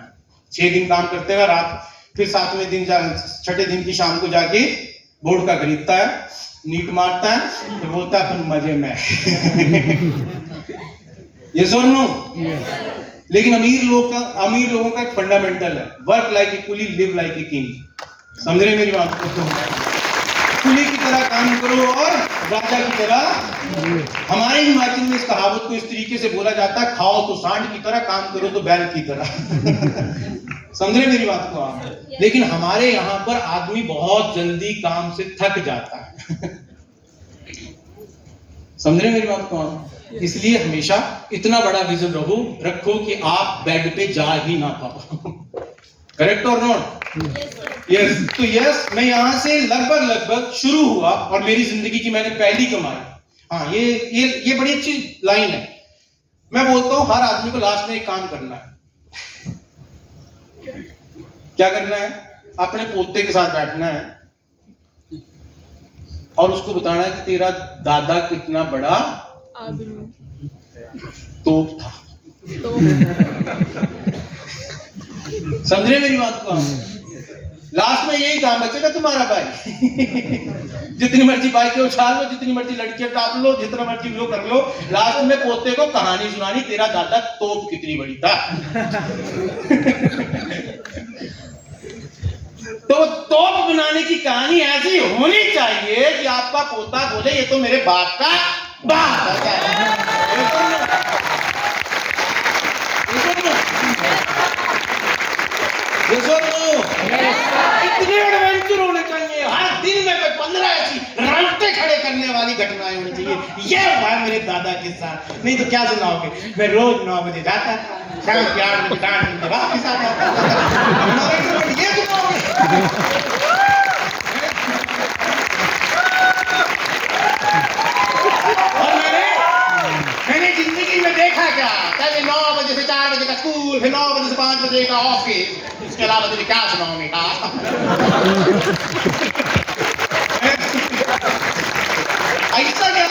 6 दिन काम करते हुए रात, फिर 7वें दिन, 6ठे दिन की शाम को जाके बोर्ड का खरीदता है, नीट मारता है, फिर बोलता है अपन मजे में। ये सुन लो। लेकिन अमीर लोगों का एक फंडामेंटल है, work like a coolie, live like a king. समझ रहे मेरी बात को? कुली की तरह काम करो और राजा की तरह। हमारे हिमाचल में इस कहावत को इस तरीके से बोला जाता है, खाओ तो सांड की तरह, काम करो तो बैल की तरह। समझे मेरी बात को आप? लेकिन हमारे यहाँ पर आदमी बहुत जल्दी काम से थक जाता है। समझ रहे मेरी बात को आप? इसलिए हमेशा इतना बड़ा विजन रखो कि आप बेड पे जा ही ना पाओ। करेक्ट और नॉट? यस। तो यस, मैं यहां से लगभग शुरू हुआ और मेरी जिंदगी की मैंने पहली कमाई। हाँ, ये बड़ी अच्छी लाइन है। मैं बोलता हूं हर आदमी को लास्ट में एक काम करना है। क्या करना है? अपने पोते के साथ बैठना है और उसको बताना है कि तेरा दादा कितना बड़ा आदमी तोप था। समझ रहे मेरी बात को? लास्ट में यही काम बचेगा तुम्हारा भाई। जितनी मर्जी बाइक उछाल लो, जितनी मर्जी लड़कियां टाप लो, जितना मर्जी वो कर लो, लास्ट में पोते को कहानी सुनानी, तेरा दादा तोप कितनी बड़ी था। तो तोप बनाने की कहानी ऐसी होनी चाहिए कि आपका पोता बोले ये तो मेरे बाप का बाप है। इतने एडवेंचर होने चाहिए, हर दिन में 15 ऐसी रास्ते खड़े करने वाली घटनाएं होनी चाहिए। ये हुआ मेरे दादा के साथ। नहीं तो क्या सुनाओगे? मैं रोज 9 बजे जाता था, शाम के 8 बजे डांट वापस आता था। ये सुनाओगे? और मैंने जिंदगी में देखा क्या, पहले 9 बजे से 4 बजे का स्कूल, फिर 9 बजे से 5 बजे का ऑफिस। इसके अलावा तुझे क्या सुनाऊंगी? ऐसा क्या?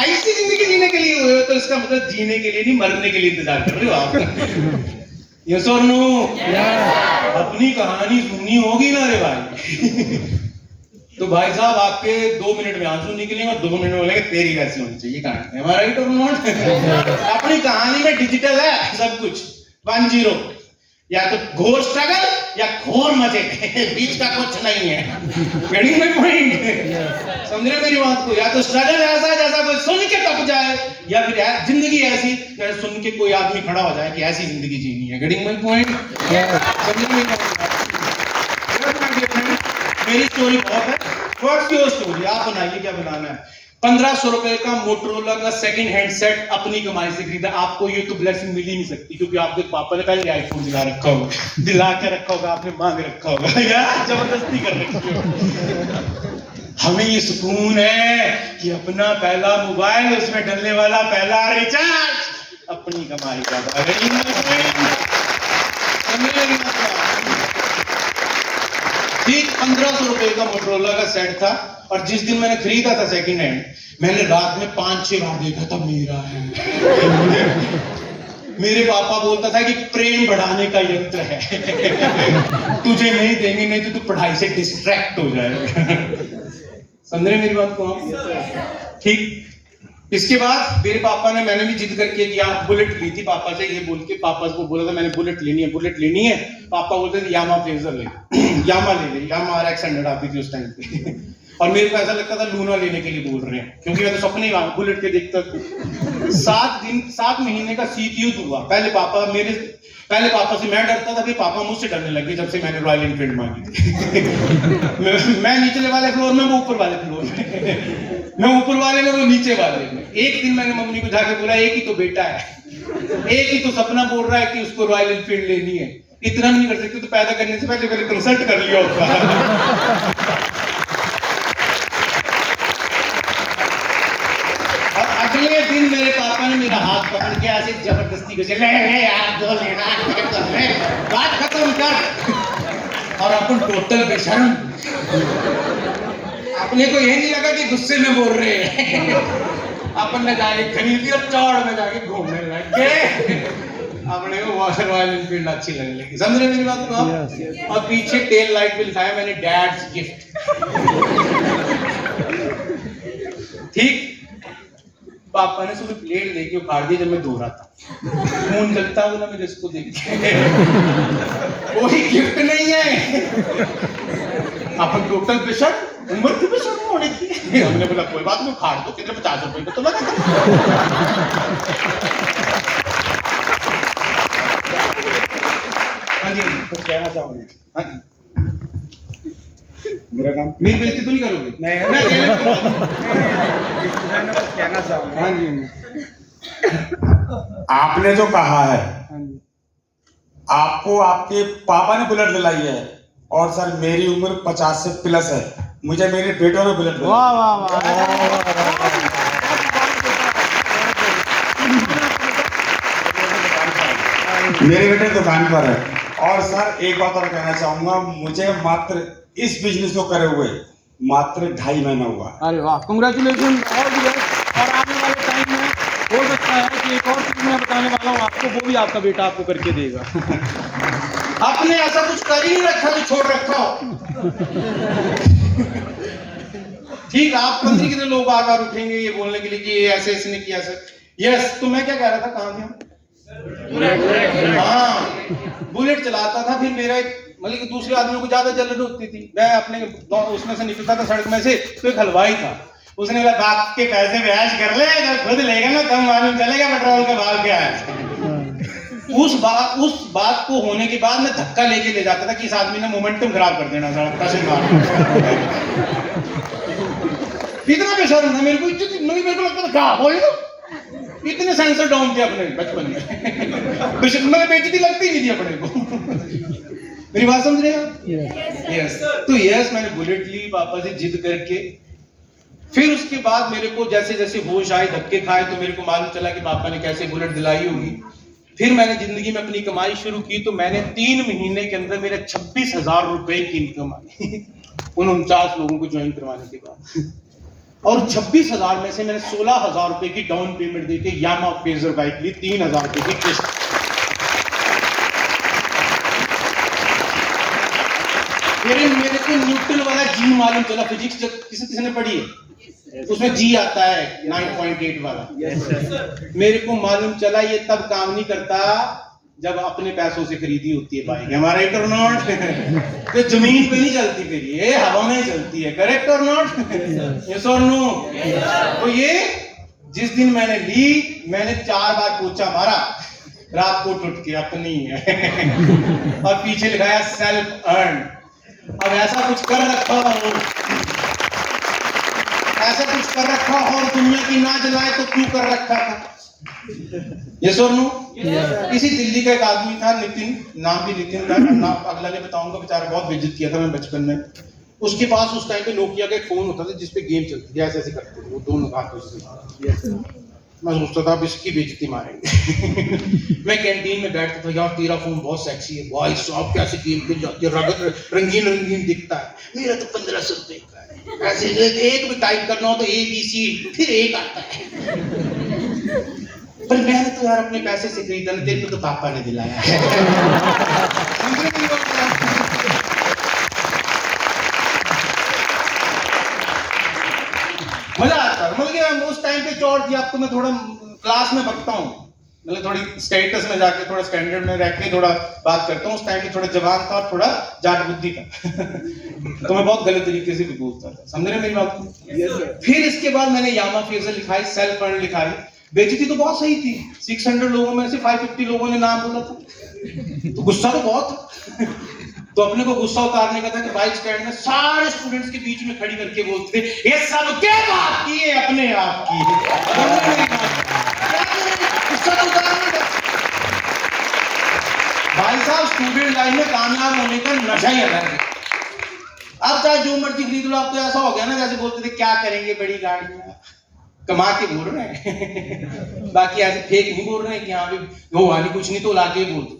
ऐसी जिंदगी जीने के लिए हुए हो तो इसका मतलब जीने के लिए नहीं, मरने के लिए इंतजार कर रहे हो आप। यस और नो? अपनी कहानी सुननी होगी ना रे भाई। तो भाई साहब, आपके 2 मिनट में आंसू निकलेंगे और 2 मिनट में बोलेंगे तेरी कैसी होनी चाहिए कहानी। Am I right or not? अपनी कहानी में डिजिटल है सब कुछ, 10, या तो घोर स्ट्रगल या घोर मजे, बीच का कुछ नहीं है। Getting my point? समझ रहे मेरी बात को? या तो स्ट्रगल ऐसा जैसा कोई सुन के टप जाए, या फिर जिंदगी ऐसी जैसे सुन के कोई आदमी खड़ा हो जाए कि ऐसी जिंदगी जीनी है। Getting my point? समझ रहे मेरी बात? मेरी स्टोरी बहुत है। What's your story? आप बनाइए क्या बनाना है। 1500 रुपए का मोटरोला का सेकंड हैंड सेट अपनी कमाई से खरीदा। आपको ये तो ब्लेसिंग मिल ही नहीं सकती, क्योंकि आपके पापा ने पहले आईफोन दिला रखा होगा, दिला के रखा होगा, आपने मांग रखा होगा, या जबरदस्ती कर रखी हो। हमें ये सुकून है कि अपना पहला मोबाइल, उसमें डलने वाला पहला रिचार्ज अपनी कमाई का। ठीक 1500 रुपए का मोटरोला का सेट था, और जिस दिन मैंने खरीदा था सेकंड हैंड, मैंने रात में 5-6 बार देखा था मेरा है। मेरे पापा बोलता था कि प्रेम बढ़ाने का यंत्र है, तुझे नहीं देंगे, नहीं तो तू पढ़ाई से डिस्ट्रैक्ट हो जाएगा। समझ रहे मेरी बात को आप? ठीक। इसके बाद मेरे पापा ने, मैंने भी जिद करके कि आप बुलेट ली थी पापा से, ये बोल के पापा को बोला था मैंने बुलेट लेनी है, बुलेट लेनी है। पापा बोलते थे यामा फेजर ले, यामा ले ले, यामा RX 100 आती थी उस टाइम पे। और मेरे को ऐसा लगता था लूना लेने के लिए बोल रहे हैं, क्योंकि मैं तो सपने ही बुलेट के देखता था। 7 महीने का सीख युद्ध हुआ। पहले पापा से मैं डरता था, फिर पापा मुझसे डरने लगे जब से मैंने रॉयल एनफील्ड मांगी थी। मैं नीचे वाले फ्लोर में, वो ऊपर वाले फ्लोर में, मैं ऊपर वाले में, वो नीचे वाले में। एक दिन मैंने मम्मी को जाके बोला, एक ही तो बेटा है, एक ही तो सपना बोल रहा है कि उसको रॉयल एनफील्ड लेनी है, इतना नहीं कर सकते तो पैदा करने से पहले कंसल्ट कर लिया होता। अगले दिन मेरे पापा ने मेरा हाथ पकड़ के ऐसे जबरदस्ती को ले यार, दो लेना, बात खत्म कर। और अपन टोटल बेशर्म, अपने को ये नहीं लगा कि गुस्से में बोल रहे हैं। अपन ने जाके खरीदी और चौड़ में जाके घूमने लग गए। अपने को रॉयल एनफील्ड अच्छी लगने लगी। समझ रहे मेरी बात को आप? और पीछे टेल लाइट पे लिखा है मैंने डैड्स गिफ्ट। ठीक। पापा ने सुबह प्लेट लेके उखाड़ दी जब मैं धो रहा था, खून जलता हुआ मेरे इसको देख के। कोई गिफ्ट नहीं है, अपन टोटल बेशर्म, उम्र की बेशर्म होने की। हमने बोला कोई बात नहीं, उखाड़ दो, कितने 50 रुपए का तो लगा। हाँ जी, कुछ कहना चाहूंगा? हाँ जी, मेरा काम, मेरी बेइज्जती तो नहीं करोगे? नहीं, कहना चाहूंगा। हाँ जी, आपने जो कहा है, आपको आपके पापा ने बुलेट दिलाई है, और सर मेरी उम्र 50 से प्लस है, मुझे मेरे बेटों ने बुलेट दिलाई। वाह वाह वाह। मेरे बेटे दुकान पर है। और सर एक बात और कहना चाहूंगा, मुझे मात्र इस बिजनेस को करे हुए मात्र 2.5 महीना हुआ। अरे वाह, कांग्रेचुलेशन। और आने वाले टाइम में हो सकता है कि एक और चीज मैं बताने वाला हूँ आपको, वो भी आपका बेटा आपको करके देगा। आपने ऐसा कुछ कर ही नहीं रखा जो छोड़ रखा हो। ठीक, आप पंद्रह कितने लोग बार उठेंगे ये बोलने के लिए कि ये ऐसे इसने किया सर। यस, तो मैं क्या कह रहा था, कहाँ थे? हाँ, बुलेट चलाता था। फिर मेरा एक मतलब कि दूसरे आदमियों को ज्यादा जलन होती थी। मैं अपने उसमें से निकलता था सड़क में से, तो एक हलवाई था, उसने बोला बाप के पैसे ब्याज कर ले, जब खुद लेगा ना तब मालूम चलेगा पेट्रोल का भाव क्या है। उस बात को होने के बाद मैं धक्का लेके ले जाता था कि इस आदमी ने मोमेंटम खराब कर देना सड़क का। इतना बेशर्म था, मेरे को लगता था क्या बोले तो, इतने सेंसर डाउन थे अपने बचपन में। मैंने बेइज्जती लगती नहीं थी अपने को। मेरी बात समझ रहे हैं आप? यस। तो यस, मैंने बुलेट ली पापा से जिद करके। फिर उसके बाद मेरे को जैसे जैसे होश आए, धक्के खाए, तो मेरे को मालूम चला कि पापा ने कैसे बुलेट दिलाई होगी। फिर मैंने जिंदगी में अपनी कमाई शुरू की, तो मैंने 3 महीने के अंदर मेरे 26,000 रुपए की इनकम आई उन 49 लोगों को ज्वाइन करवाने के बाद। और 26,000 में से मैंने 16,000 रुपए की डाउन पेमेंट देके यामा फेजर बाइक ली, 3,000 रुपए की किस्त। मेरे को न्यूटन वाला जी मालूम चला, फिजिक्स किसने पढ़ी है, उसमें जी आता है 9.8 वाला। मेरे को मालूम चला ये तब काम नहीं करता जब अपने पैसों से खरीदी होती है बाइक। हमारा राइट और नॉट? तो जमीन पे नहीं चलती, फिर ये हवा में ही चलती है। करेक्ट और नॉट? यस और नो? तो ये जिस दिन मैंने ली, मैंने 4 बार पोछा मारा, रात को टूट के अपनी है और पीछे लिखाया सेल्फ अर्न। अब ऐसा कुछ कर रखा हो, ऐसा कुछ कर रखा हो और दुनिया की ना जलाए तो क्यों कर रखा था? यस और नो? इसी दिल्ली का एक आदमी था, नितिन, नाम भी नितिन था, नाम अगला नहीं बताऊंगा, बेचारा बहुत बेइज्जत किया था मैं बचपन में। उसके पास उस टाइम पे नोकिया का एक फोन होता था जिसपे गेम चलती थी, ऐसे ऐसे करते थे वो दोनों हाथों से। मैं सोचता था अब इसकी बेइज्जती मारेंगे। मैं कैंटीन में बैठता था, यार तेरा फोन बहुत सेक्सी है भाई साहब, कैसे गेम खेल जाती है, रंगीन रंगीन दिखता है, मेरा तो 1500 रुपए का है। ऐसे एक भी टाइप करना हो तो ABC फिर एक आता है। पर मैंने तो यार अपने पैसे से खरीदा ना, तेरे को तो पापा ने दिलाया है। मजा आता है, मतलब उस टाइम पे चोट थी। अब तो मैं थोड़ा क्लास में बकता हूँ, मतलब थोड़ी स्टेटस में जाके थोड़ा स्टैंडर्ड में रह के थोड़ा बात करता हूँ। उस टाइम पे थोड़ा जवान था और थोड़ा जाट बुद्धि था। तो मैं बहुत गलत तरीके से भी बोलता था, समझ रहे मेरी बात को? फिर इसके बाद मैंने यामा फेजर लिखाई, सेल्फ अर्न लिखाई। बेइज्जती तो बहुत सही थी, 600 लोगों में से 550 लोगों ने नाम बोला था, तो गुस्सा तो बहुत। तो अपने को गुस्सा उतारने का था कि बाइक स्टैंड में सारे स्टूडेंट्स के बीच में खड़ी करके बोलते, ये सब क्या बात की है, अपने आप की है। गुस्सा तो उतारने का। भाई साहब, स्टूडेंट लाइफ में कामयाब होने का नशा ही अलग है। अब चाहे जो मर्जी खरीद लो, अब तो ऐसा हो गया ना, जैसे बोलते थे क्या करेंगे बड़ी गाड़ियां, कमा के बोल रहे हैं। बाकी ऐसे फेक नहीं बोल रहे हैं कि यहाँ पे वो वाली कुछ नहीं तो लाके बोल दो।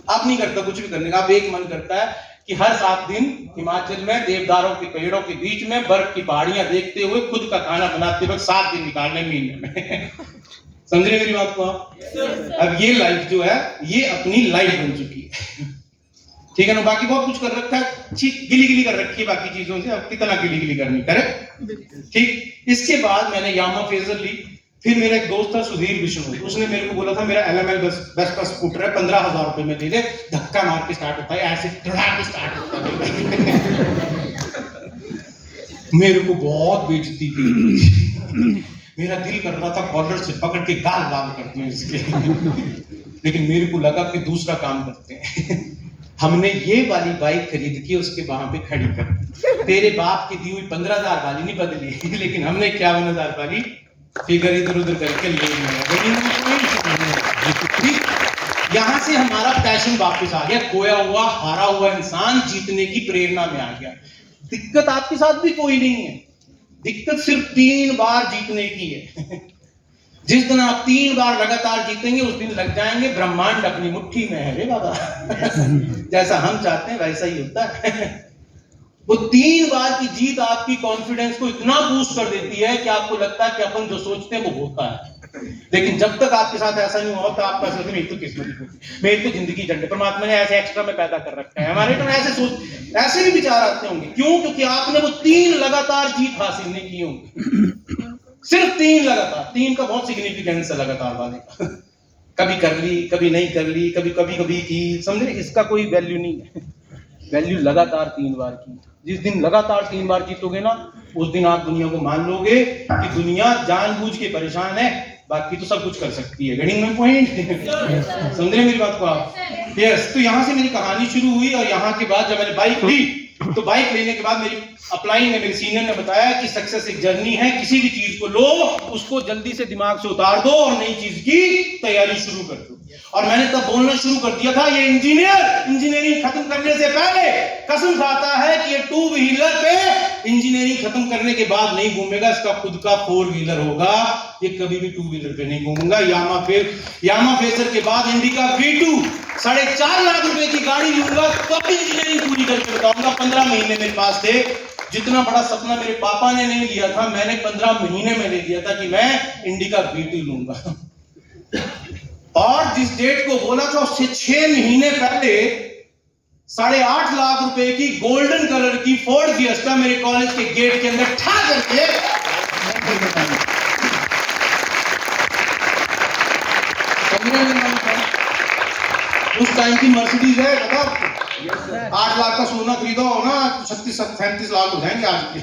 अब नहीं करता कुछ भी करने का। अब एक मन करता है कि हर 7 दिन हिमाचल में देवदारों के पेड़ों के बीच में बर्फ की पहाड़ियां देखते हुए खुद का खाना बनाते हुए 7 दिन निकालने महीने में। समझ रहे मेरी बात को आप? अब ये लाइफ जो है ये अपनी लाइफ बन चुकी है, ठीक है ना। बाकी बहुत कुछ कर रखा है, गिली गिली कर रखी है बाकी चीजों से, अब कितना गिली गिली करनी करे, ठीक। इसके बाद मैंने यामा फेजर ली। फिर मेरा एक दोस्त था सुधीर विष्णु, उसने मेरे को बोला था मेरा LML बेस्ट का स्कूटर है, 15,000 रुपए में दे दे, धक्का मार के स्टार्ट होता है, ऐसे धड़ा के स्टार्ट होता है। मेरे को बहुत बेइज्जती थी, मेरा दिल कर रहा था कॉलर से पकड़ के गाल लाल कर दूं इसके। लेकिन मेरे को लगा कि दूसरा काम करते हैं। हमने ये वाली बाइक खरीद के उसके वहां पे खड़ी कर दी। तेरे बाप की दी हुई 15,000 वाली नहीं बदली, लेकिन हमने 51,000 वाली फिगर इधर उधर करके ले लिया। यहाँ से हमारा पैशन वापस आ गया, खोया हुआ हारा हुआ इंसान जीतने की प्रेरणा में आ गया। दिक्कत आपके साथ भी कोई नहीं है, दिक्कत सिर्फ 3 बार जीतने की है। जिस दिन आप 3 बार लगातार जीतेंगे उस दिन लग जाएंगे ब्रह्मांड अपनी मुट्ठी में है रे बाबा। जैसा हम चाहते हैं वैसा ही होता है। वो 3 बार की जीत आपकी कॉन्फिडेंस को इतना बूस्ट कर देती है कि आपको लगता है कि अपन जो सोचते हैं वो होता है। लेकिन जब तक आपके साथ ऐसा नहीं हुआ तो आपका सोचते मेरी तो किस्मत होती, मेरी तो जिंदगी झंडे परमात्मा ने ऐसे एक्स्ट्रा में पैदा कर रखा है। हमारे तो ऐसे भी विचार आते होंगे, क्यों? क्योंकि आपने वो 3 लगातार जीत हासिल नहीं की होंगी। सिर्फ 3 लगातार, 3 का बहुत सिग्निफिकेंस है लगातार वाले का। कभी कर ली, कभी नहीं कर ली, कभी की, समझे? इसका कोई वैल्यू नहीं है। वैल्यू लगातार 3 बार की। जिस दिन लगातार 3 बार जीतोगे ना, उस दिन आप दुनिया को मान लोगे कि दुनिया जानबूझ के परेशान है, बाकी तो सब कुछ कर सकती है। Getting my point? समझ रहे मेरी बात को आप? यस। तो यहाँ से मेरी कहानी शुरू हुई और यहाँ के बाद जब मैंने बाइक ली, तो बाइक लेने के बाद मेरी अपलाइन में मेरे सीनियर ने बताया कि सक्सेस एक जर्नी है, किसी भी चीज को लो, उसको जल्दी से दिमाग से उतार दो और नई चीज की तैयारी शुरू कर दो। और मैंने तब बोलना शुरू कर दिया था, ये इंजीनियरिंग खत्म करने से पहले कसम खाता है कि ये 2 व्हीलर पे इंजीनियरिंग खत्म करने के बाद नहीं घूमेगा, इसका खुद का 4 व्हीलर होगा, ये कभी भी 2 व्हीलर पे नहीं घूमूंगा। यामा फेजर के बाद इंडिका V2 4.5 लाख रुपए की गाड़ी लूंगा, तब इंजीनियरिंग पूरी करके बताऊंगा। 15 महीने मेरे पास थे। जितना बड़ा सपना मेरे पापा ने नहीं लिया था, मैंने 15 महीने में ले लिया था कि मैं इंडिका V2 लूंगा। और जिस डेट को बोला था उससे 6 महीने पहले 8.5 लाख रुपए की गोल्डन कलर की फोर्ड फिएस्टा मेरे कॉलेज के गेट के अंदर ठा करके उस टाइम की मर्सिडीज है, पता आपको? 8 लाख का सोना खरीदा हो ना, 36-37 लाख हो जाएंगे आज के।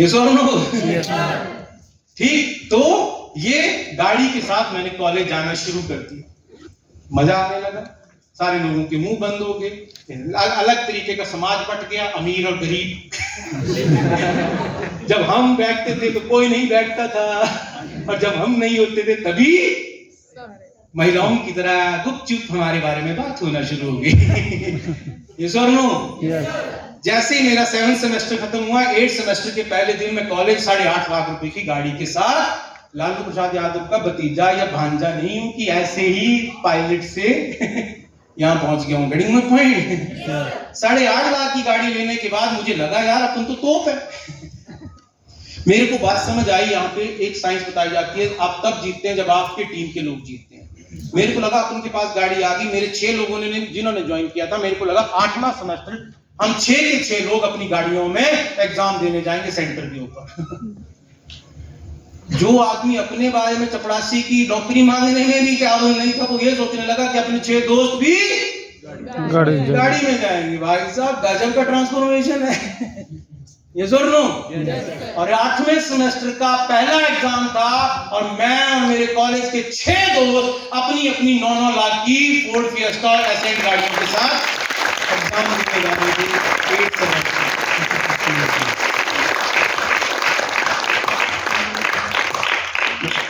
ये सुनो, ठीक। तो ये गाड़ी के साथ मैंने कॉलेज जाना शुरू कर दिया, मजा आने लगा। सारे लोगों के मुंह बंद हो गए, अलग तरीके का समाज बट गया, अमीर और गरीब। जब हम बैठते थे तो कोई नहीं बैठता था, और जब हम नहीं होते थे तभी महिलाओं की तरह गुपचुप हमारे बारे में बात होना शुरू हो गई। ये सुनो, जैसे ही मेरा 7th सेमेस्टर खत्म हुआ, 8th सेमेस्टर के पहले दिन में कॉलेज 8.5 लाख रुपए की गाड़ी के साथ लालू प्रसाद यादव का भतीजा या भांजा नहीं हूं कि ऐसे ही पायलट से यहाँ पहुंच गया हूँ। Getting my point. 8.5 लाख की गाड़ी लेने के बाद मुझे लगा यार अपन तो तोप है। मेरे को बात समझ आई, यहाँ पे एक साइंस बताई जाती है, आप तब जीतते हैं जब आपके टीम के लोग जीतते हैं। मेरे को लगा अपन के पास गाड़ी आ गई। मेरे 6 लोगों ने जिन्होंने ज्वाइन किया था, मेरे को लगा 8वां सेमेस्टर हम 6 के 6 लोग अपनी गाड़ियों में एग्जाम देने जाएंगे सेंटर के ऊपर। जो आदमी अपने बारे में चपरासी की नौकरी मांगने में भी क्या नहीं था, वो ये सोचने लगा कि अपने 6 दोस्त भी गाड़ी में जाएंगे। भाई साहब गजब का ट्रांसफॉर्मेशन है। ये सुन लो। और 8वें सेमेस्टर का पहला एग्जाम था और मैं और मेरे कॉलेज के 6 दोस्त अपनी अपनी 9-9 लाख की फोर्ड फिएस्टा और एसेंट गाड़ियों के साथ एग्जाम देने जा रहे थे 8 सेमेस्टर।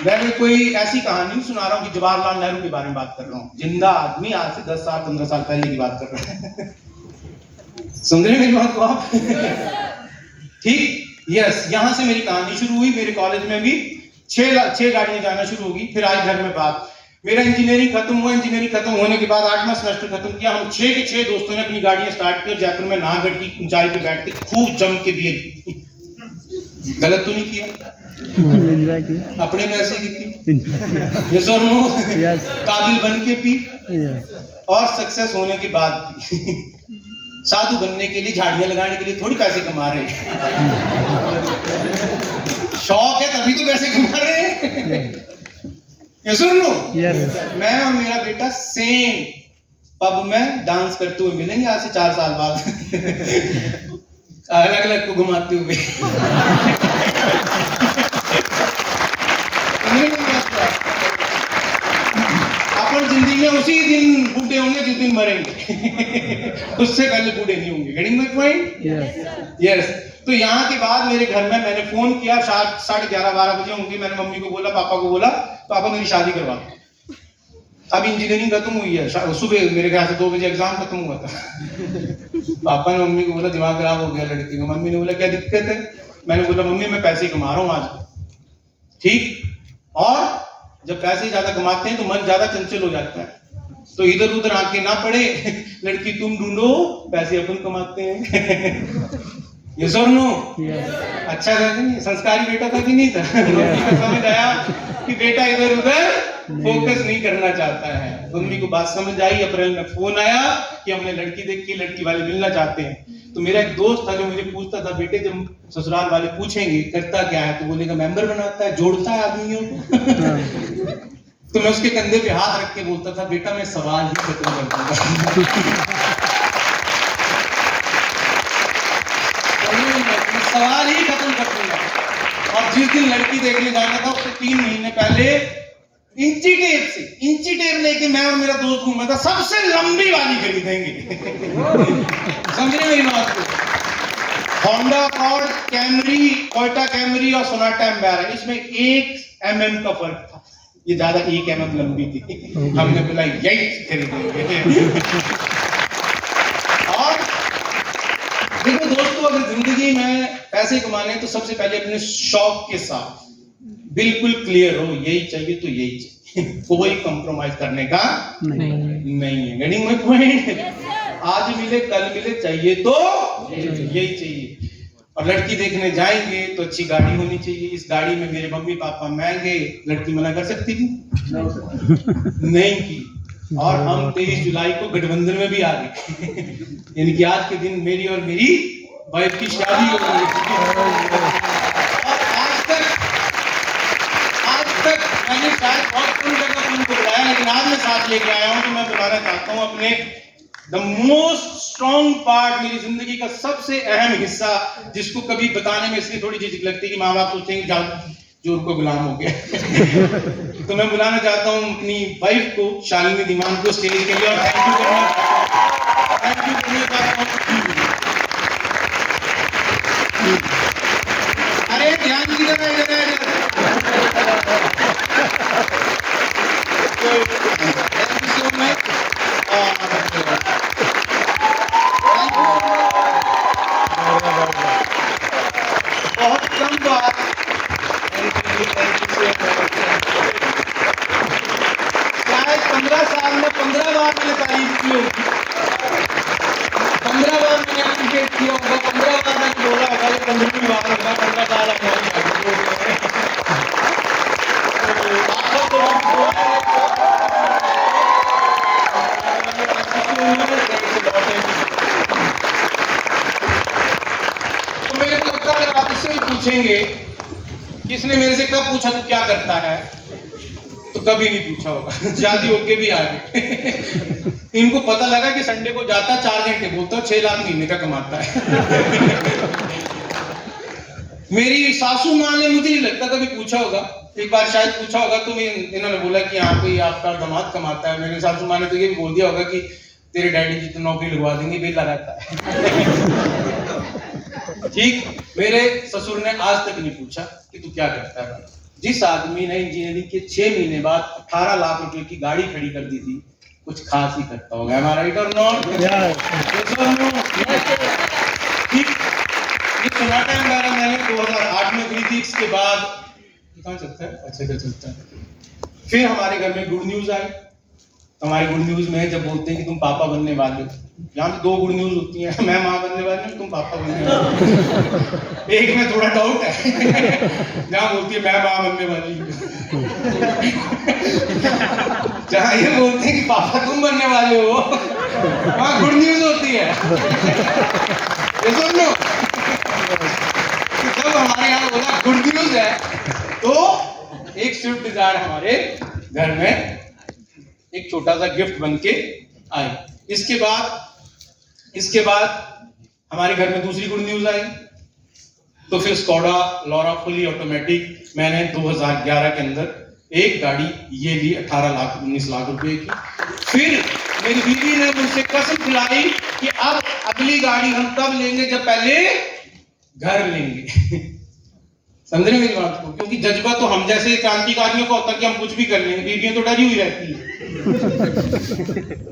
मैं कोई ऐसी कहानी नहीं सुना रहा हूँ कि जवाहरलाल नेहरू के बारे में बात कर रहा हूँ। जिंदा आदमी आज से 10 साल 15 साल पहले की बात कर रहे हैं। समझ रहे मेरी बात को आप? ठीक, यस। यहां से मेरी कहानी शुरू हुई। मेरे कॉलेज में भी 6 गाड़ियां जाना शुरू होगी। फिर आई घर में बात, मेरा इंजीनियरिंग खत्म हुआ। इंजीनियरिंग खत्म होने के बाद 8वां सेमेस्टर खत्म किया। हम 6 के 6 दोस्तों ने अपनी गाड़ियां स्टार्ट की और जयपुर में नाहरगढ़ की ऊंचाई पे बैठ के खूब जम के दिए। गलत तो नहीं किया? अपने पैसे की पी, यस और नो, काबिल बन के पी, और सक्सेस होने के बाद पी। साधु बनने के लिए, झाड़ियां लगाने के लिए थोड़ी पैसे कमा रहे हैं। शौक है तभी तो पैसे कमा रहे हैं। यस और नो। मैं और मेरा बेटा सेम पब में डांस करते हुए मिलेंगे आज से 4 साल बाद। अलग अलग को घुमाते हुए। अपन जिंदगी में उसी दिन बूढ़े होंगे जिस दिन मरेंगे। उससे पहले बूढ़े नहीं होंगे। Getting my point? यस। तो यहाँ के बाद मेरे घर में मैंने फोन किया, 11:30-12 बजे होंगे। मैंने मम्मी को बोला, पापा को बोला, पापा मेरी शादी करवा दो। अब इंजीनियरिंग खत्म हुई है, सुबह मेरे ख्याल से 2 बजे एग्जाम खत्म हुआ था। पापा ने मम्मी को बोला दिमाग खराब हो गया लड़की का। मम्मी ने बोला क्या दिक्कत है? मैंने बोला मम्मी मैं पैसे कमा रहा हूँ आज। ठीक, और जब पैसे ज्यादा कमाते हैं तो मन ज्यादा चंचल हो जाता है, तो इधर उधर आंखें ना पड़े, लड़की तुम ढूंढो, पैसे अपन कमाते हैं। यस और नो? अच्छा था कि नहीं? संस्कारी बेटा था कि नहीं था? मम्मी को समझ आया कि बेटा इधर उधर फोकस नहीं करना चाहता है। मम्मी को बात समझ आई। अप्रैल में फोन आया कि हमने लड़की देखी, लड़की वाले मिलना चाहते हैं। तो मेरा एक दोस्त था जो मुझे पूछता था, बेटे जब ससुराल वाले पूछेंगे करता क्या है, तो बोलेगा मेंबर बनाता है, जोड़ता है आदमियों को। तो मैं उसके कंधे पे हाथ रख के बोलता था बेटा मैं सवाल ही खत्म कर दूंगा। सवाल ही खत्म कर दूंगा। और जिस दिन लड़की देखने जाना था उससे 3 महीने पहले इंची टेप लेके मैं और मेरा दोस्त घूमा था, सबसे लंबी वाली खरीदेंगे। समझ रहे मेरी बात को? Honda Accord, Camry, Toyota Camry और सोनाटा एम्बैरा, इसमें 1 mm का फर्क था। ये ज्यादा 1 mm लंबी थी। हमने बोला यही खरीदेंगे। और देखो दोस्तों, अगर जिंदगी में पैसे कमाने तो सबसे पहले अपने शौक के साथ बिल्कुल क्लियर हो, यही चाहिए तो यही चाहिए। कोई कंप्रोमाइज करने का नहीं है। Getting my point? आज मिले कल मिले, चाहिए तो यही चाहिए। और लड़की देखने जाएंगे तो अच्छी गाड़ी होनी चाहिए। इस गाड़ी में मेरे मम्मी पापा महंगे, लड़की मना कर सकती थी? नहीं की। और हम 23 जुलाई को गठबंधन में भी आ गए। यानी कि आज के दिन मेरी और मेरी वाइफ की शादी हो गई। और आज तक मैंने शायद बहुत कम जगह उनको बुलाया, लेकिन आज मैं साथ लेके आया हूँ। तो मैं बुलाना चाहता हूँ अपने द मोस्ट स्ट्रॉन्ग पार्ट, मेरी जिंदगी का सबसे अहम हिस्सा, जिसको कभी बताने में इसलिए थोड़ी झिझक लगती है कि माँ बाप सोचेंगे जो उनको गुलाम हो गया। तो मैं बुलाना चाहता हूँ अपनी वाइफ को, शालिनी दीमान को, स्टेज के लिए। और थैंक यू करना चाहता हूँ। अरे ध्यान दीजिएगा। बहुत कम बात। तो मेरे को लगता है अगर आप इससे भी पूछेंगे कि इसने मेरे से कब पूछा तू क्या करता है, तो कभी नहीं पूछा होगा। शादी होके भी आ गए। इनको पता लगा कि संडे को जाता 4 घंटे, बोलता 6 लाख महीने का कमाता है। मेरी सासू माँ ने मुझे नहीं लगता कभी पूछा होगा, एक बार शायद पूछा होगा तो इन्होंने बोला कि हाँ भाई आपका दामाद कमाता है। मेरे सासू माँ ने तो ये भी बोल दिया होगा कि तेरे डैडी जी तो नौकरी लगवा देंगे, बेला रहता है। ठीक, मेरे ससुर ने आज तक नहीं पूछा कि तू क्या करता है। जिस आदमी ने इंजीनियरिंग के 6 महीने बाद 18 लाख रुपए की गाड़ी खड़ी कर दी थी, कुछ खास ही करता होगा। हमारा राइट और नॉट? ठीक, ये सोनाटा एम्बारा मैंने 2008 में खरीदी थी। इसके बाद कहाँ चलता है, अच्छा क्या चलता है। फिर हमारे घर में गुड न्यूज आई। हमारी गुड न्यूज में जब बोलते हैं कि तुम पापा बनने वाले हो, यहाँ पे 2 गुड न्यूज होती हैं, मैं माँ बनने वाली हूँ, तुम पापा बनने वाले हो। एक में थोड़ा डाउट है, जहाँ बोलती है मैं माँ बनने वाली हूँ। जहाँ ये बोलते हैं कि पापा तुम बनने वाले हो, वहाँ गुड न्यूज होती है। ये सुन लो, जब हमारे यहाँ बोला गुड न्यूज है, तो एक स्विफ्ट डिजायर हमारे घर में एक छोटा सा गिफ्ट बनके आई। इसके बाद हमारे घर में दूसरी गुड न्यूज आई। तो फिर स्कोडा लॉरा फुली ऑटोमेटिक मैंने 2011 के अंदर एक गाड़ी ये ली 19 लाख रुपए की। फिर मेरी बीवी ने मुझसे कसम खिलाई कि अब अगली गाड़ी हम तब लेंगे जब पहले घर लेंगे। समझ रहे मेरी बात को? क्योंकि जज्बा तो हम जैसे क्रांतिकारियों का होता है कि हम कुछ भी कर लेंगे, बीवियां तो डरी हुई रहती है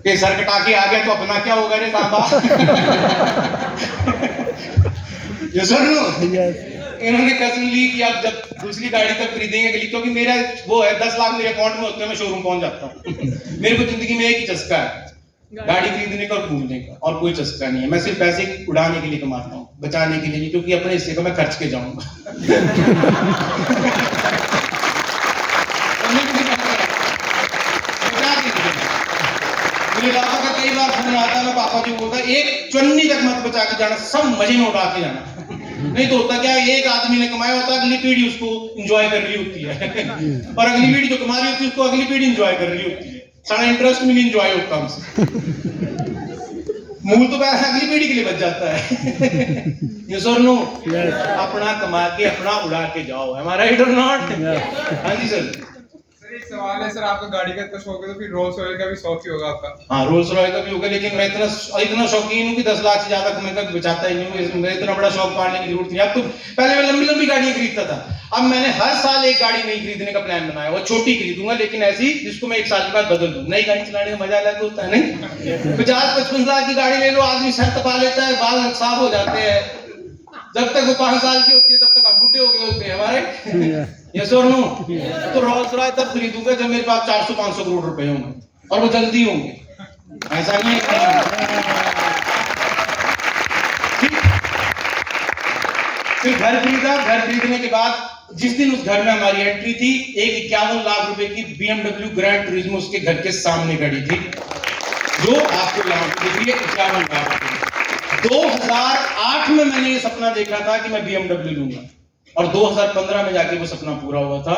कि सर कटा के आ गया तो अपना क्या होगा रे साहबा। ये सुन लो, इन्होंने कसम ली कि अब जब दूसरी गाड़ी तब खरीदेंगे अगली, क्योंकि मेरा वो है 10 लाख मेरे अकाउंट में होते हैं, मैं शोरूम पहुंच जाता हूँ। मेरे को जिंदगी में एक ही चस्का है, गाड़ी खरीदने का और घूमने का, और कोई चस्का नहीं है। मैं सिर्फ पैसे उड़ाने के लिए कमाता हूँ, बचाने के लिए नहीं, क्योंकि अपने हिस्से को मैं खर्च के जाऊंगा। मेरे पापा का कई बार फोन आता है, मैं पापा जी बोलता एक चुन्नी तक मत बचा के जाना, सब मजे में उड़ा के जाना। नहीं तो होता क्या है, एक आदमी ने कमाया होता है, अगली पीढ़ी उसको एंजॉय कर रही होती है, और अगली पीढ़ी जो कमा रही होती है उसको अगली पीढ़ी एंजॉय कर रही होती है। सारा इंटरेस्ट में नहीं एंजॉय होता हमसे, मूल तो पैसा अगली पीढ़ी के लिए बच जाता है। ये सर नो, अपना कमा के अपना उड़ा के जाओ। हमारा राइट और नॉट? हाँ जी सर। एक सवाल है सर, आपका गाड़ी का इतना शौक है तो फिर रोल्स रॉयस का भी शौक ही होगा आपका? हाँ, रोल्स रॉयस का भी होगा, लेकिन मैं इतना शौकीन हूँ कि 10 लाख से ज्यादा मैं कभी बचाता ही नहीं हूँ। मैं इतना बड़ा शौक पालने की जरूरत नहीं। अब तो पहले मैं लंबी लंबी गाड़ियां खरीदता था, अब मैंने हर साल एक गाड़ी नई खरीदने का प्लान बनाया। वो छोटी खरीदूंगा, लेकिन ऐसी जिसको मैं 1 साल के बाद बदल दूं। नई गाड़ी चलाने का मजा अलग होता है, नहीं? 50-55 लाख की गाड़ी ले लो, आदमी सर तपा लेता है, बाल साफ हो जाते हैं। जब तक वो 5 साल की होती है तब तक हम बुढ़े हो गए होते हैं हमारे। यस और नो? तो रोल्स रॉयस तब खरीदूंगा जब मेरे पास 400-500 करोड़ रुपए होंगे, और वो जल्दी होंगे, ऐसा नहीं है। फिर घर खरीदा। घर खरीदने के बाद जिस दिन उस घर में हमारी एंट्री थी, एक 51 लाख रुपए की BMW ग्रैंड टूरिज्मो उसके घर के सामने खड़ी थी, जो आपको यहाँ पे दिख रही है 51 लाख। 2008 में मैंने ये सपना देखा था कि मैं BMW लूंगा, और 2015 में जाके वो सपना पूरा हुआ था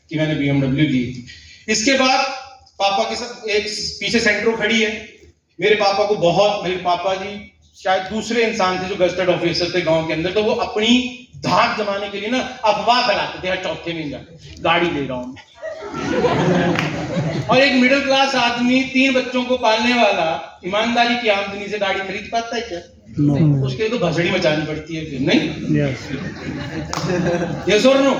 कि मैंने BMW ली थी। इसके बाद पापा के साथ एक पीछे सेंट्रो खड़ी है। मेरे पापा जी शायद दूसरे इंसान थे जो गजटेड ऑफिसर थे गांव के अंदर, तो वो अपनी धाक जमाने के लिए ना अफवाह फैलाते थे हर चौथे में जाके, गाड़ी ले रहा हूं। और एक मिडिल क्लास आदमी 3 बच्चों को पालने वाला ईमानदारी की आमदनी से गाड़ी खरीद पाता है क्या? उसके लिए तो भसड़ी मचानी पड़ती है फिर, नहीं? यस और नो?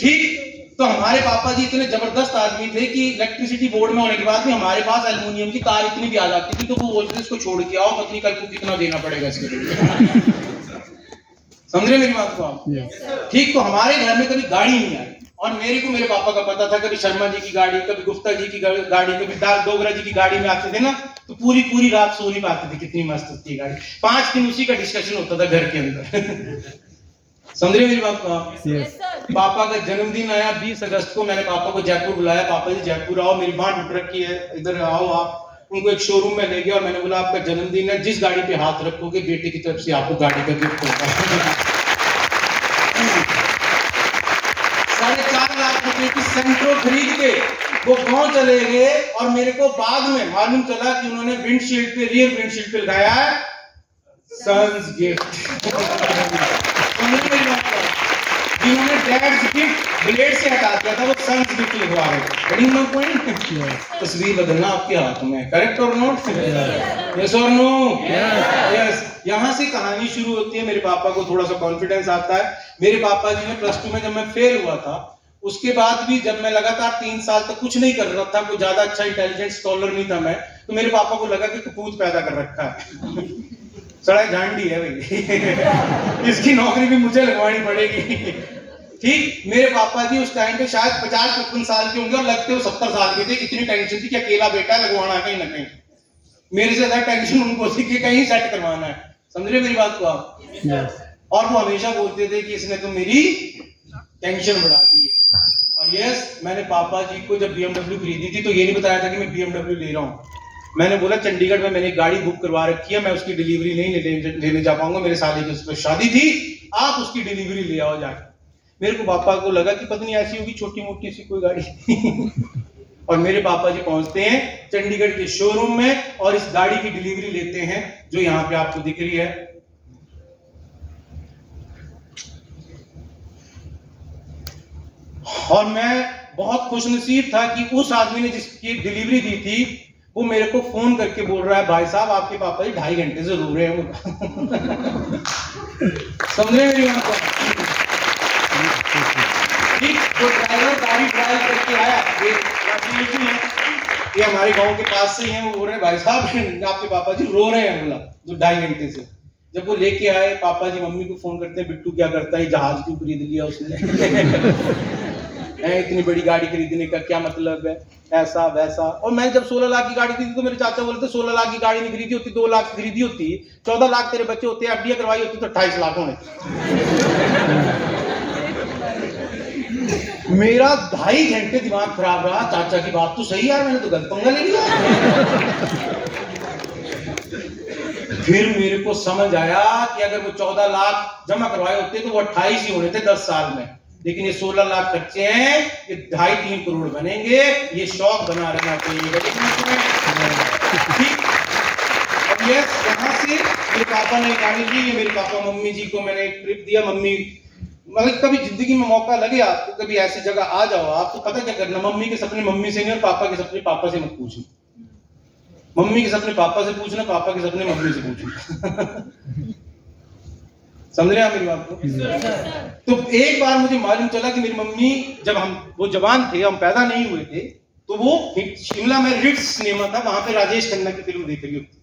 ठीक। तो हमारे पापा जी इतने जबरदस्त आदमी थे कि इलेक्ट्रिसिटी बोर्ड में होने के बाद भी हमारे पास एल्युमिनियम की तार इतनी भी आ जाती थी, तो वो बोलते थे इसको छोड़ के आओ, पत्नी कल को कितना देना पड़ेगा इसके लिए। समझ रहे मेरी बात को आप? ठीक। तो हमारे घर में कभी गाड़ी नहीं आई, और मेरे को मेरे पापा का पता था, कभी शर्मा जी की गाड़ी, कभी गुप्ता जी की गाड़ी, कभी डोगरा जी की गाड़ी में आते थे ना, तो पूरी रात सो नहीं पाते थे, कितनी मस्त होती है गाड़ी। 5 दिन उसी का डिस्कशन होता था घर के अंदर। समझ रहे मेरी बात को आप? पापा का जन्मदिन आया 20 अगस्त को, मैंने पापा को जयपुर बुलाया, पापा जी जयपुर आओ, मेरी माँ टूट रखी है, इधर आओ आप। उनको एक शोरूम में ले गया और मैंने बोला आपका जन्मदिन है, जिस गाड़ी पे हाथ रखोगे बेटे की तरफ से आपको गाड़ी का गिफ्ट होगा। 4.5 लाख रुपए की सेंट्रो खरीद के वो गांव चले गए और मेरे को बाद में मालूम चला कि उन्होंने विंडशील्ड पे, रियर विंडशील्ड पे लगाया है सन्स गिफ्ट। जिन्होंने डैड्स गिफ्ट ब्लेड से हटा दिया था वो सन्स गिफ्ट लिखवा रहे। हेडिंग माय पॉइंट, तस्वीर बदलना आपके हाथ में, करेक्ट और नॉट, यस और नो, यस। यहाँ से कहानी शुरू होती है। मेरे पापा को थोड़ा सा कॉन्फिडेंस आता है। मेरे पापा जी ने +2 में जब मैं फेल हुआ था, उसके बाद भी जब मैं लगातार 3 साल तक कुछ नहीं कर रहा था, कोई ज्यादा अच्छा इंटेलिजेंट स्कॉलर नहीं था मैं, तो मेरे पापा को लगा कि कपूत पैदा कर रखा है, सड़ा झांडी है भाई, इसकी नौकरी भी मुझे लगवानी पड़ेगी। ठीक, मेरे पापा जी उस टाइम पे शायद 50-55 साल के होंगे और लगते हो 70 साल के थे। इतनी टेंशन थी कि अकेला बेटा लगवाना है कहीं ना कहीं। मेरे से ज्यादा टेंशन उनको थी कि कहीं सेट करवाना है। समझ रहे मेरी बात को आप? और वो हमेशा बोलते थे कि इसने तो मेरी टेंशन बढ़ा दी है। और यस, मैंने पापा जी को जब BMW खरीदी थी तो ये नहीं बताया था कि मैं BMW ले रहा हूँ। मैंने बोला चंडीगढ़ में मैंने एक गाड़ी बुक करवा रखी है, मैं उसकी डिलीवरी नहीं लेने जा पाऊंगा, मेरे साले की उस पर शादी थी, आप उसकी डिलीवरी ले आओ जाके। मेरे को पापा को लगा कि पता नहीं ऐसी होगी छोटी मोटी सी कोई गाड़ी और मेरे पापा जी पहुंचते हैं चंडीगढ़ के शोरूम में और इस गाड़ी की डिलीवरी लेते हैं जो यहाँ पे आपको दिख रही है। और मैं बहुत खुशनसीब था कि उस आदमी ने जिसकी डिलीवरी दी थी वो मेरे को फोन करके बोल रहा है, भाई साहब आपके पापा जी 2.5 घंटे से रो रहे हैं। समझ रहे मेरी बात को? ठीक, जो ड्राइवर गाड़ी ड्राइव करके आया, ये हमारे गांव के पास से ही हैं, वो बोल रहे हैं भाई साहब आपके पापा जी रो रहे हैं, बोला जो 2.5 घंटे से। जब वो लेके आए, पापा जी मम्मी को फोन करते हैं, बिट्टू क्या करता है, जहाज क्यों खरीद लिया उसने इतनी बड़ी गाड़ी खरीदने का क्या मतलब है, ऐसा वैसा। और मैं जब 16 लाख की गाड़ी खरीदी तो मेरे चाचा बोलते 16 लाख की गाड़ी नहीं खरीदी होती, 2 लाख की खरीदी होती, 14 लाख तेरे बच्चे होते, एफडी करवाई होती तो 28 लाख होने। मेरा 2.5 घंटे दिमाग खराब रहा। चाचा की बात तो सही यार, मैंने तो गलत पंगा ले लिया। फिर मेरे को समझ आया कि अगर वो 14 लाख जमा करवाए होते तो वो 28 ही होने थे 10 साल में, लेकिन ये 16 लाख खर्चे हैं, ये 2.5-3 करोड़ बनेंगे, ये शौक बना रहना चाहिए। ठीक, अब ये यहाँ से मेरे पापा ने गाड़ी ली, मेरे पापा मम्मी जी को मैंने एक ट्रिप दिया। मम्मी मतलब कभी जिंदगी में मौका लगे आपको, कभी ऐसी जगह आ जाओ, आपको पता क्या करना, मम्मी के सपने मम्मी से नहीं और पापा के सपने पापा से मत पूछना। मम्मी के सपने पापा से पूछना, पापा के सपने मम्मी से पूछना। समझ रहे हैं आप मेरी बात को? तो एक बार मुझे मालूम चला कि मेरी मम्मी, जब वो जवान थे, हम पैदा नहीं हुए थे, तो वो शिमला में रिट्स सिनेमा था, वहां पे राजेश खन्ना की फिल्म देख रही होती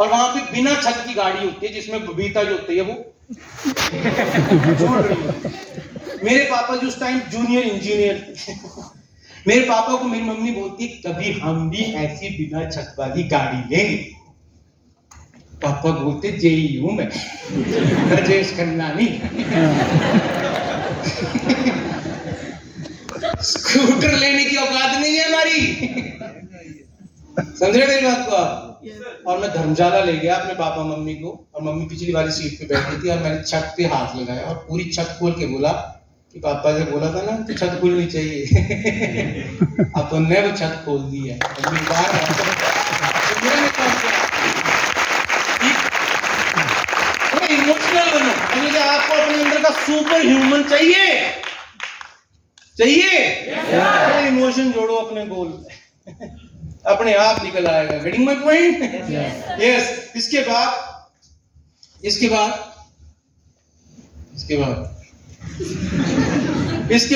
और वहां पे बिना छत की गाड़ी होती है जिसमें बबीता जो होती है वो छोड़ रही है। मेरे पापा जी उस टाइम जूनियर इंजीनियर थे। मेरे पापा को मेरी मम्मी बोलती कभी हम भी ऐसी बिना छत वाली गाड़ी लेंगे। पापा बोलते जेई हूं मैं, राजेश खन्ना नहीं। स्कूटर लेने की औकात नहीं है हमारी। समझ रहे मेरी बात को आप? और मैं धर्मशाला ले गया अपने पापा मम्मी को, और मम्मी पिछली वाली सीट पे बैठी थी और मैंने छत पे हाथ लगाया और पूरी छत खोल के बोला कि पापा से बोला था ना कि छत खोलनी चाहिए। अपन ने वो छत खोल दी है। इमोशनल बनो, मुझे आपको अपने अंदर का सुपर ह्यूमन चाहिए, चाहिए। इमोशन जोड़ो अपने गोल, अपने आप निकल आएगा। Getting my point? यस। इसके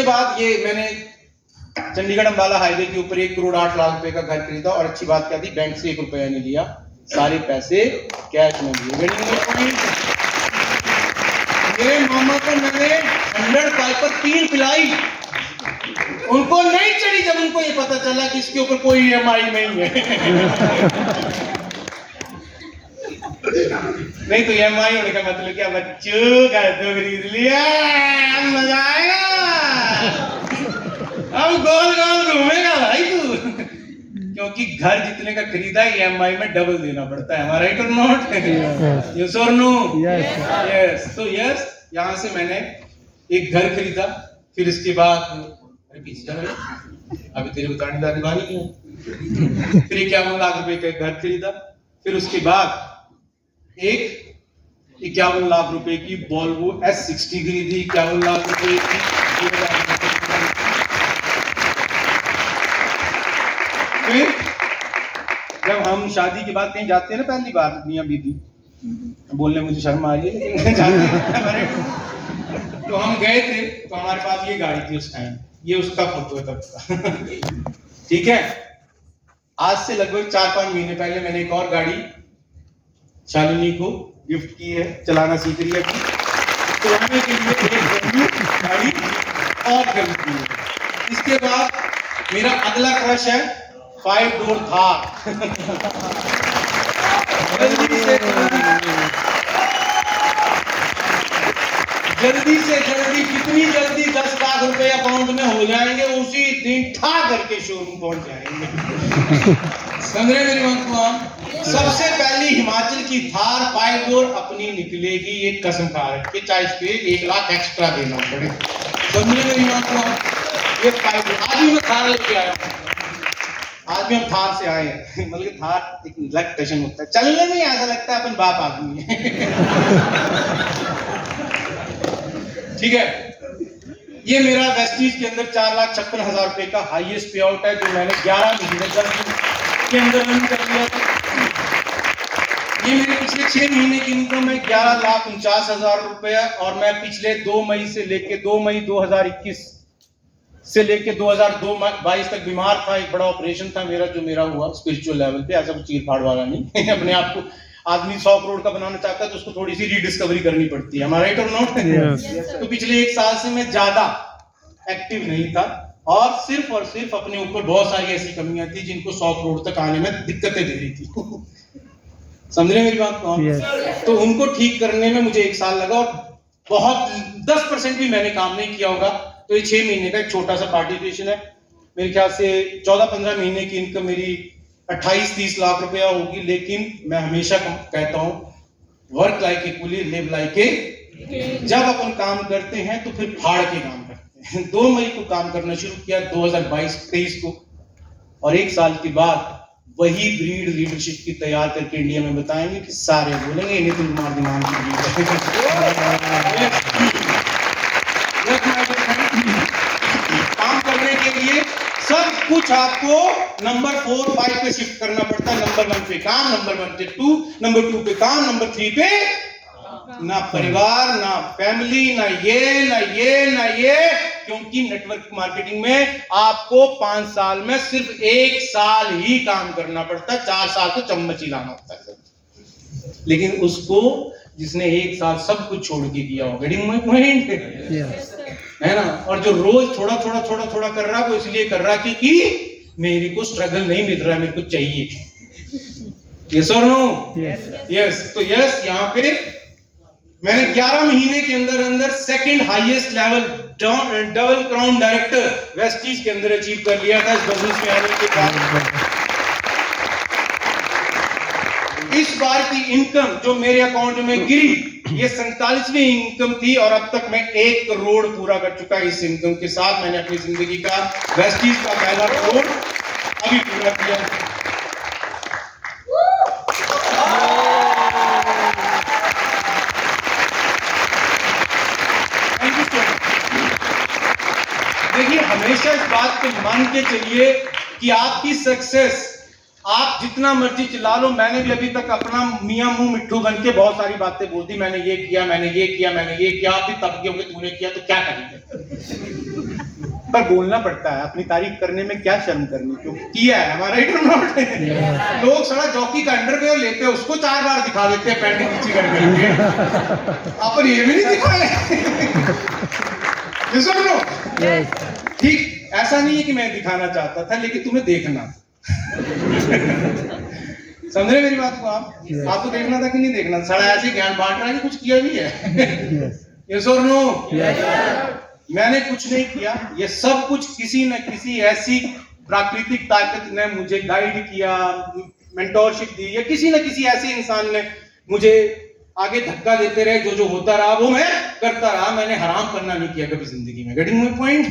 बाद ये मैंने चंडीगढ़ अंबाला हाईवे के ऊपर 1 करोड़ 8 लाख रुपए का घर खरीदा और अच्छी बात क्या थी, बैंक से 1 रुपया नहीं लिया, सारे पैसे कैश में दिए। मेरे मामा को मैंने 100 पाइपर 3 पिलाई, उनको नहीं चढ़ी जब उनको ये पता चला कि इसके ऊपर कोई EMI नहीं है। नहीं तो EMI होने का मतलब क्या, बच्चों घर तो खरीद लिया, मजा आएगा। क्योंकि घर जितने का खरीदा EMI में डबल देना पड़ता है, हमारा राइट और नॉट? यस और नो? यस। तो यस, यहाँ से मैंने एक घर खरीदा, फिर इसके बाद अरे पीछे चल रहे, अभी तेरे बताने दादी बानी है। फिर 51 लाख रुपए का एक घर खरीदा, फिर उसके बाद एक 51 लाख रुपए की वॉल्वो S60 खरीदी, 51 लाख रुपए की। फिर जब हम शादी के बाद कहीं जाते हैं ना पहली बार मियां बीबी, बोलने मुझे शर्म आ रही है लेकिन जाते हैं, तो हम गए थे तो हमारे पास ये गाड़ी थी उस टाइम, ये उसका फोटो है तब का। ठीक है, आज से लगभग 4-5 महीने पहले मैंने एक और गाड़ी शालिनी को गिफ्ट की है, चलाना सीख रही है, चलाने के लिए एक गाड़ी और खरीद की है। इसके बाद मेरा अगला क्रश है 5 डोर थार। जल्दी से जल्दी, कितनी जल्दी 10 लाख रुपए अकाउंट में हो जाएंगे उसी दिन ठा करके शोरूम पहुंच जाएंगे। समझ रहे मेरी बात को आप? सबसे पहली हिमाचल की थार 5 डोर अपनी निकलेगी, ये कसम खा रखी, चाहे इस पे 1 लाख एक्स्ट्रा देना पड़े। समझ रहे मेरी बात को आप? ये 5 डोर आज भी मैं थार लेके आया हूँ, आज भी हम थार से आए हैं। मतलब थार एक अलग टेंशन होता है, चलने में ऐसा लगता है अपन बाप आदमी है। ठीक है, ये मेरा वेस्टीज के अंदर 4,56,000 रुपए का हाईएस्ट पे आउट है, जो मैंने 11 महीने के अंदर रन कर लिया था। ये मेरे पिछले 6 महीने की इनकम है 11,49,000 रुपए, और मैं पिछले 2 मई से लेके 2 मई 2021 से लेके 2022 तक बीमार था। एक बड़ा ऑपरेशन था मेरा, जो मेरा हुआ स्पिरिचुअल लेवल पे, ऐसा कुछ चीर फाड़ वाला नहीं। अपने आप को आदमी 100 करोड़ का बनाना चाहता है तो उसको थोड़ी सी रीडिस्कवरी करनी पड़ती है, हमारा राइट और नॉट? तो पिछले 1 साल से मैं ज्यादा एक्टिव नहीं था, और सिर्फ अपने ऊपर बहुत सारी ऐसी कमियां थी जिनको 100 करोड़ तक आने में दिक्कतें दे रही थी। समझ रहे मेरी बात को? तो उनको ठीक करने में मुझे 1 साल लगा, और बहुत 10% भी मैंने काम नहीं किया होगा। तो ये 6 महीने का एक छोटा सा पार्टिसिपेशन है। मेरे ख्याल से 14-15 महीने की इनकम मेरी 28-30 लाख रुपया होगी। लेकिन मैं हमेशा कहता हूं, work like a coolie, live like a. जब अपन काम करते हैं तो फिर फाड़ के काम करते हैं। 2 मई को काम करना शुरू किया 2022-23 को, और 1 साल के बाद वही ब्रीड लीडरशिप की तैयार करके इंडिया में बताएंगे कि सारे बोलेंगे इन्हें तो मार दिमाग काम करने के लिए सब कुछ आपको नंबर 4-5 पे शिफ्ट करना पड़ता है। नंबर 1 पे काम, नंबर 1 पे 2, नंबर 2 पे काम, नंबर 3 पे ना परिवार, ना फैमिली, ना ये, क्योंकि नेटवर्क मार्केटिंग में आपको 5 साल में सिर्फ 1 साल ही काम करना पड़ता है, 4 साल तो चम्मच ही लाना होता है। लेकिन उसको जिसने 1 साल सब कुछ छोड़ के किया होगा, है ना? और जो रोज थोड़ा थोड़ा कर रहा है, वो इसलिए कर रहा है क्योंकि मेरे को स्ट्रगल नहीं मिल रहा है, मेरे को चाहिए। यस और नो? यस। तो यस, यहाँ पे मैंने 11 महीने के अंदर second highest level double crown director Vestige के अंदर अचीव कर लिया था इस बिजनेस में आने के बाद। इस बार की इनकम जो मेरे अकाउंट में गिरी, ये 47वीं इनकम थी, और अब तक मैं 1 करोड़ पूरा कर चुका। इस इनकम के साथ मैंने अपनी जिंदगी का वेस्टीज का पहला करोड़ अभी पूरा किया। देखिए, हमेशा इस बात को मान के चलिए कि आपकी सक्सेस आप जितना मर्जी चिल्ला लो। मैंने भी अभी तक अपना मियां मुंह मिट्ठू बन के बहुत सारी बातें बोलती, मैंने ये किया, मैंने ये किया, मैंने ये किया। आप भी तब क्योंकि तूने किया तो क्या करेंगे? पर बोलना पड़ता है, अपनी तारीफ करने में क्या शर्म करनी, क्योंकि किया है, हमारा राइट और नॉट? लोग सारा जॉकी का अंडरवेयर लेते हैं, उसको 4 बार दिखा देते हैं पैंट नीचे करके। अपन ये भी नहीं दिखाए। ठीक, ऐसा नहीं है कि मैं दिखाना चाहता था, लेकिन तुम्हें देखना था। समझ रहे मेरी बात को आप? आपको देखना था कि नहीं देखना? सारा ऐसे ज्ञान बांट रहा है कि कुछ किया भी है। यस और नो? मैंने कुछ नहीं किया, ये सब कुछ किसी न किसी ऐसी प्राकृतिक ताकत ने मुझे गाइड किया, मेंटोरशिप दी, या किसी न किसी ऐसे इंसान ने मुझे आगे धक्का देते रहे, जो होता रहा वो मैं करता रहा। मैंने हराम करना नहीं किया कभी जिंदगी में, गेटिंग माय पॉइंट।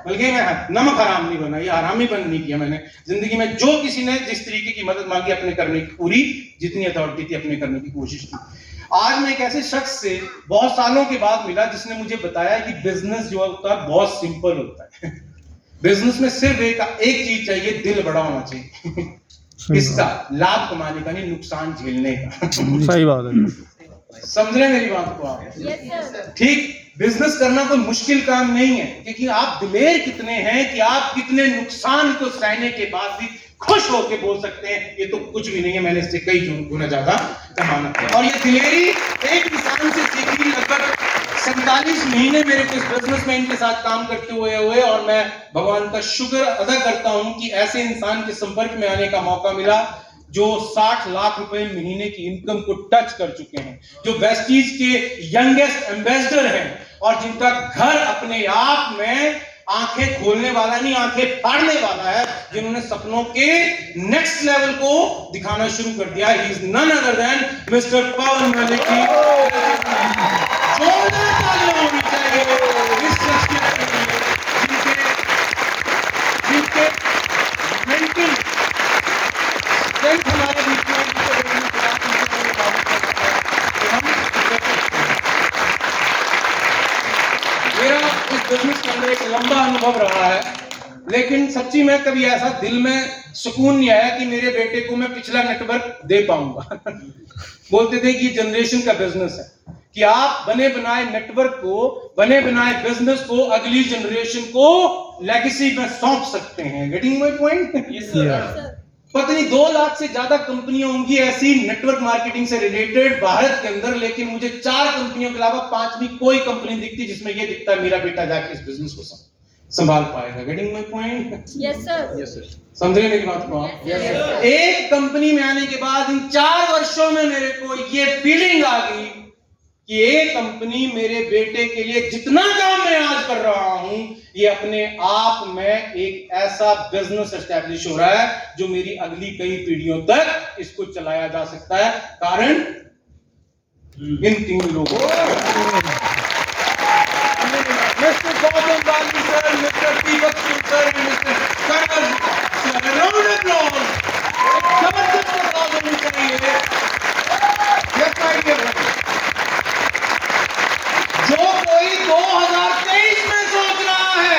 बल्कि मैं नमक हराम नहीं बना, ये हरामी बन नहीं किया मैंने जिंदगी में। जो किसी ने जिस तरीके की मदद मांगी, अपने करने की पूरी जितनी अथॉरिटी थी अपने करने की कोशिश की। आज मैं एक ऐसे शख्स से बहुत सालों के बाद मिला जिसने मुझे बताया कि बिजनेस जो होता है बहुत सिंपल होता है। बिजनेस में सिर्फ एक चीज चाहिए, दिल बड़ा होना चाहिए। किसका? लाभ कमाने का नहीं, नुकसान झेलने का। सही बात है। समझ रहे मेरी बात को आप? ठीक, बिजनेस करना कोई मुश्किल काम नहीं है, क्योंकि आप दिलेर कितने हैं कि आप कितने नुकसान को सहने के बाद भी खुश होकर बोल सकते हैं ये तो कुछ भी नहीं है, मैंने इससे कई गुना ज्यादा कमाना है। और ये दिलेरी एक इंसान से सीखी। लगभग 47 महीने मेरे को इस बिजनेस में इनके साथ काम करते हुए और मैं भगवान का शुक्र अदा करता हूं कि ऐसे इंसान के संपर्क में आने का मौका मिला जो 60 लाख रुपए महीने की इनकम को टच कर चुके हैं, जो वेस्टीज के यंगेस्ट एम्बेसडर हैं और जिनका घर अपने आप में आंखें खोलने वाला नहीं, आंखें फाड़ने वाला है, जिन्होंने सपनों के नेक्स्ट लेवल को दिखाना शुरू कर दिया। He is none other than mister Pawan Malik. जोरदार तालियां होनी चाहिए इस शख्सियत के लिए, जिनके मेंटल स्ट्रेंथ हमारे बीच में मेरा इस बिजनेस के अंदर एक लंबा अनुभव रहा है, लेकिन सच्ची में कभी ऐसा दिल में सुकून नहीं आया कि मेरे बेटे को मैं पिछला नेटवर्क दे पाऊंगा। बोलते थे कि जनरेशन का बिजनेस है कि आप बने बनाए नेटवर्क को, बने बनाए बिजनेस को अगली जनरेशन को लेगेसी में सौंप सकते हैं। Getting my point? पता नहीं 2 लाख से ज्यादा कंपनियां होंगी ऐसी नेटवर्क मार्केटिंग से रिलेटेड भारत के अंदर, लेकिन मुझे 4 कंपनियों के अलावा 5वीं कोई कंपनी दिखती जिसमें ये दिखता है मेरा बेटा जाके इस बिजनेस को संभाल पाएगा। Getting my point? Yes sir. समझ रहे मेरी बात को आप? एक कंपनी में आने के बाद इन 4 वर्षों में मेरे को ये फीलिंग आ गई कि ये कंपनी मेरे बेटे के लिए जितना काम मैं आज कर रहा हूं, ये अपने आप में एक ऐसा बिजनेस एस्टैब्लिश हो रहा है जो मेरी अगली कई पीढ़ियों तक इसको चलाया जा सकता है, कारण इन 3 लोगों। Mister Gautam Bali sir, mister Deepak Singh sir, mister Karan sir, round of applause. जबरदस्त अप्लॉज होनी चाहिए। यस माय डियर फ्रेंड्स, जो कोई 2023 में सोच रहा है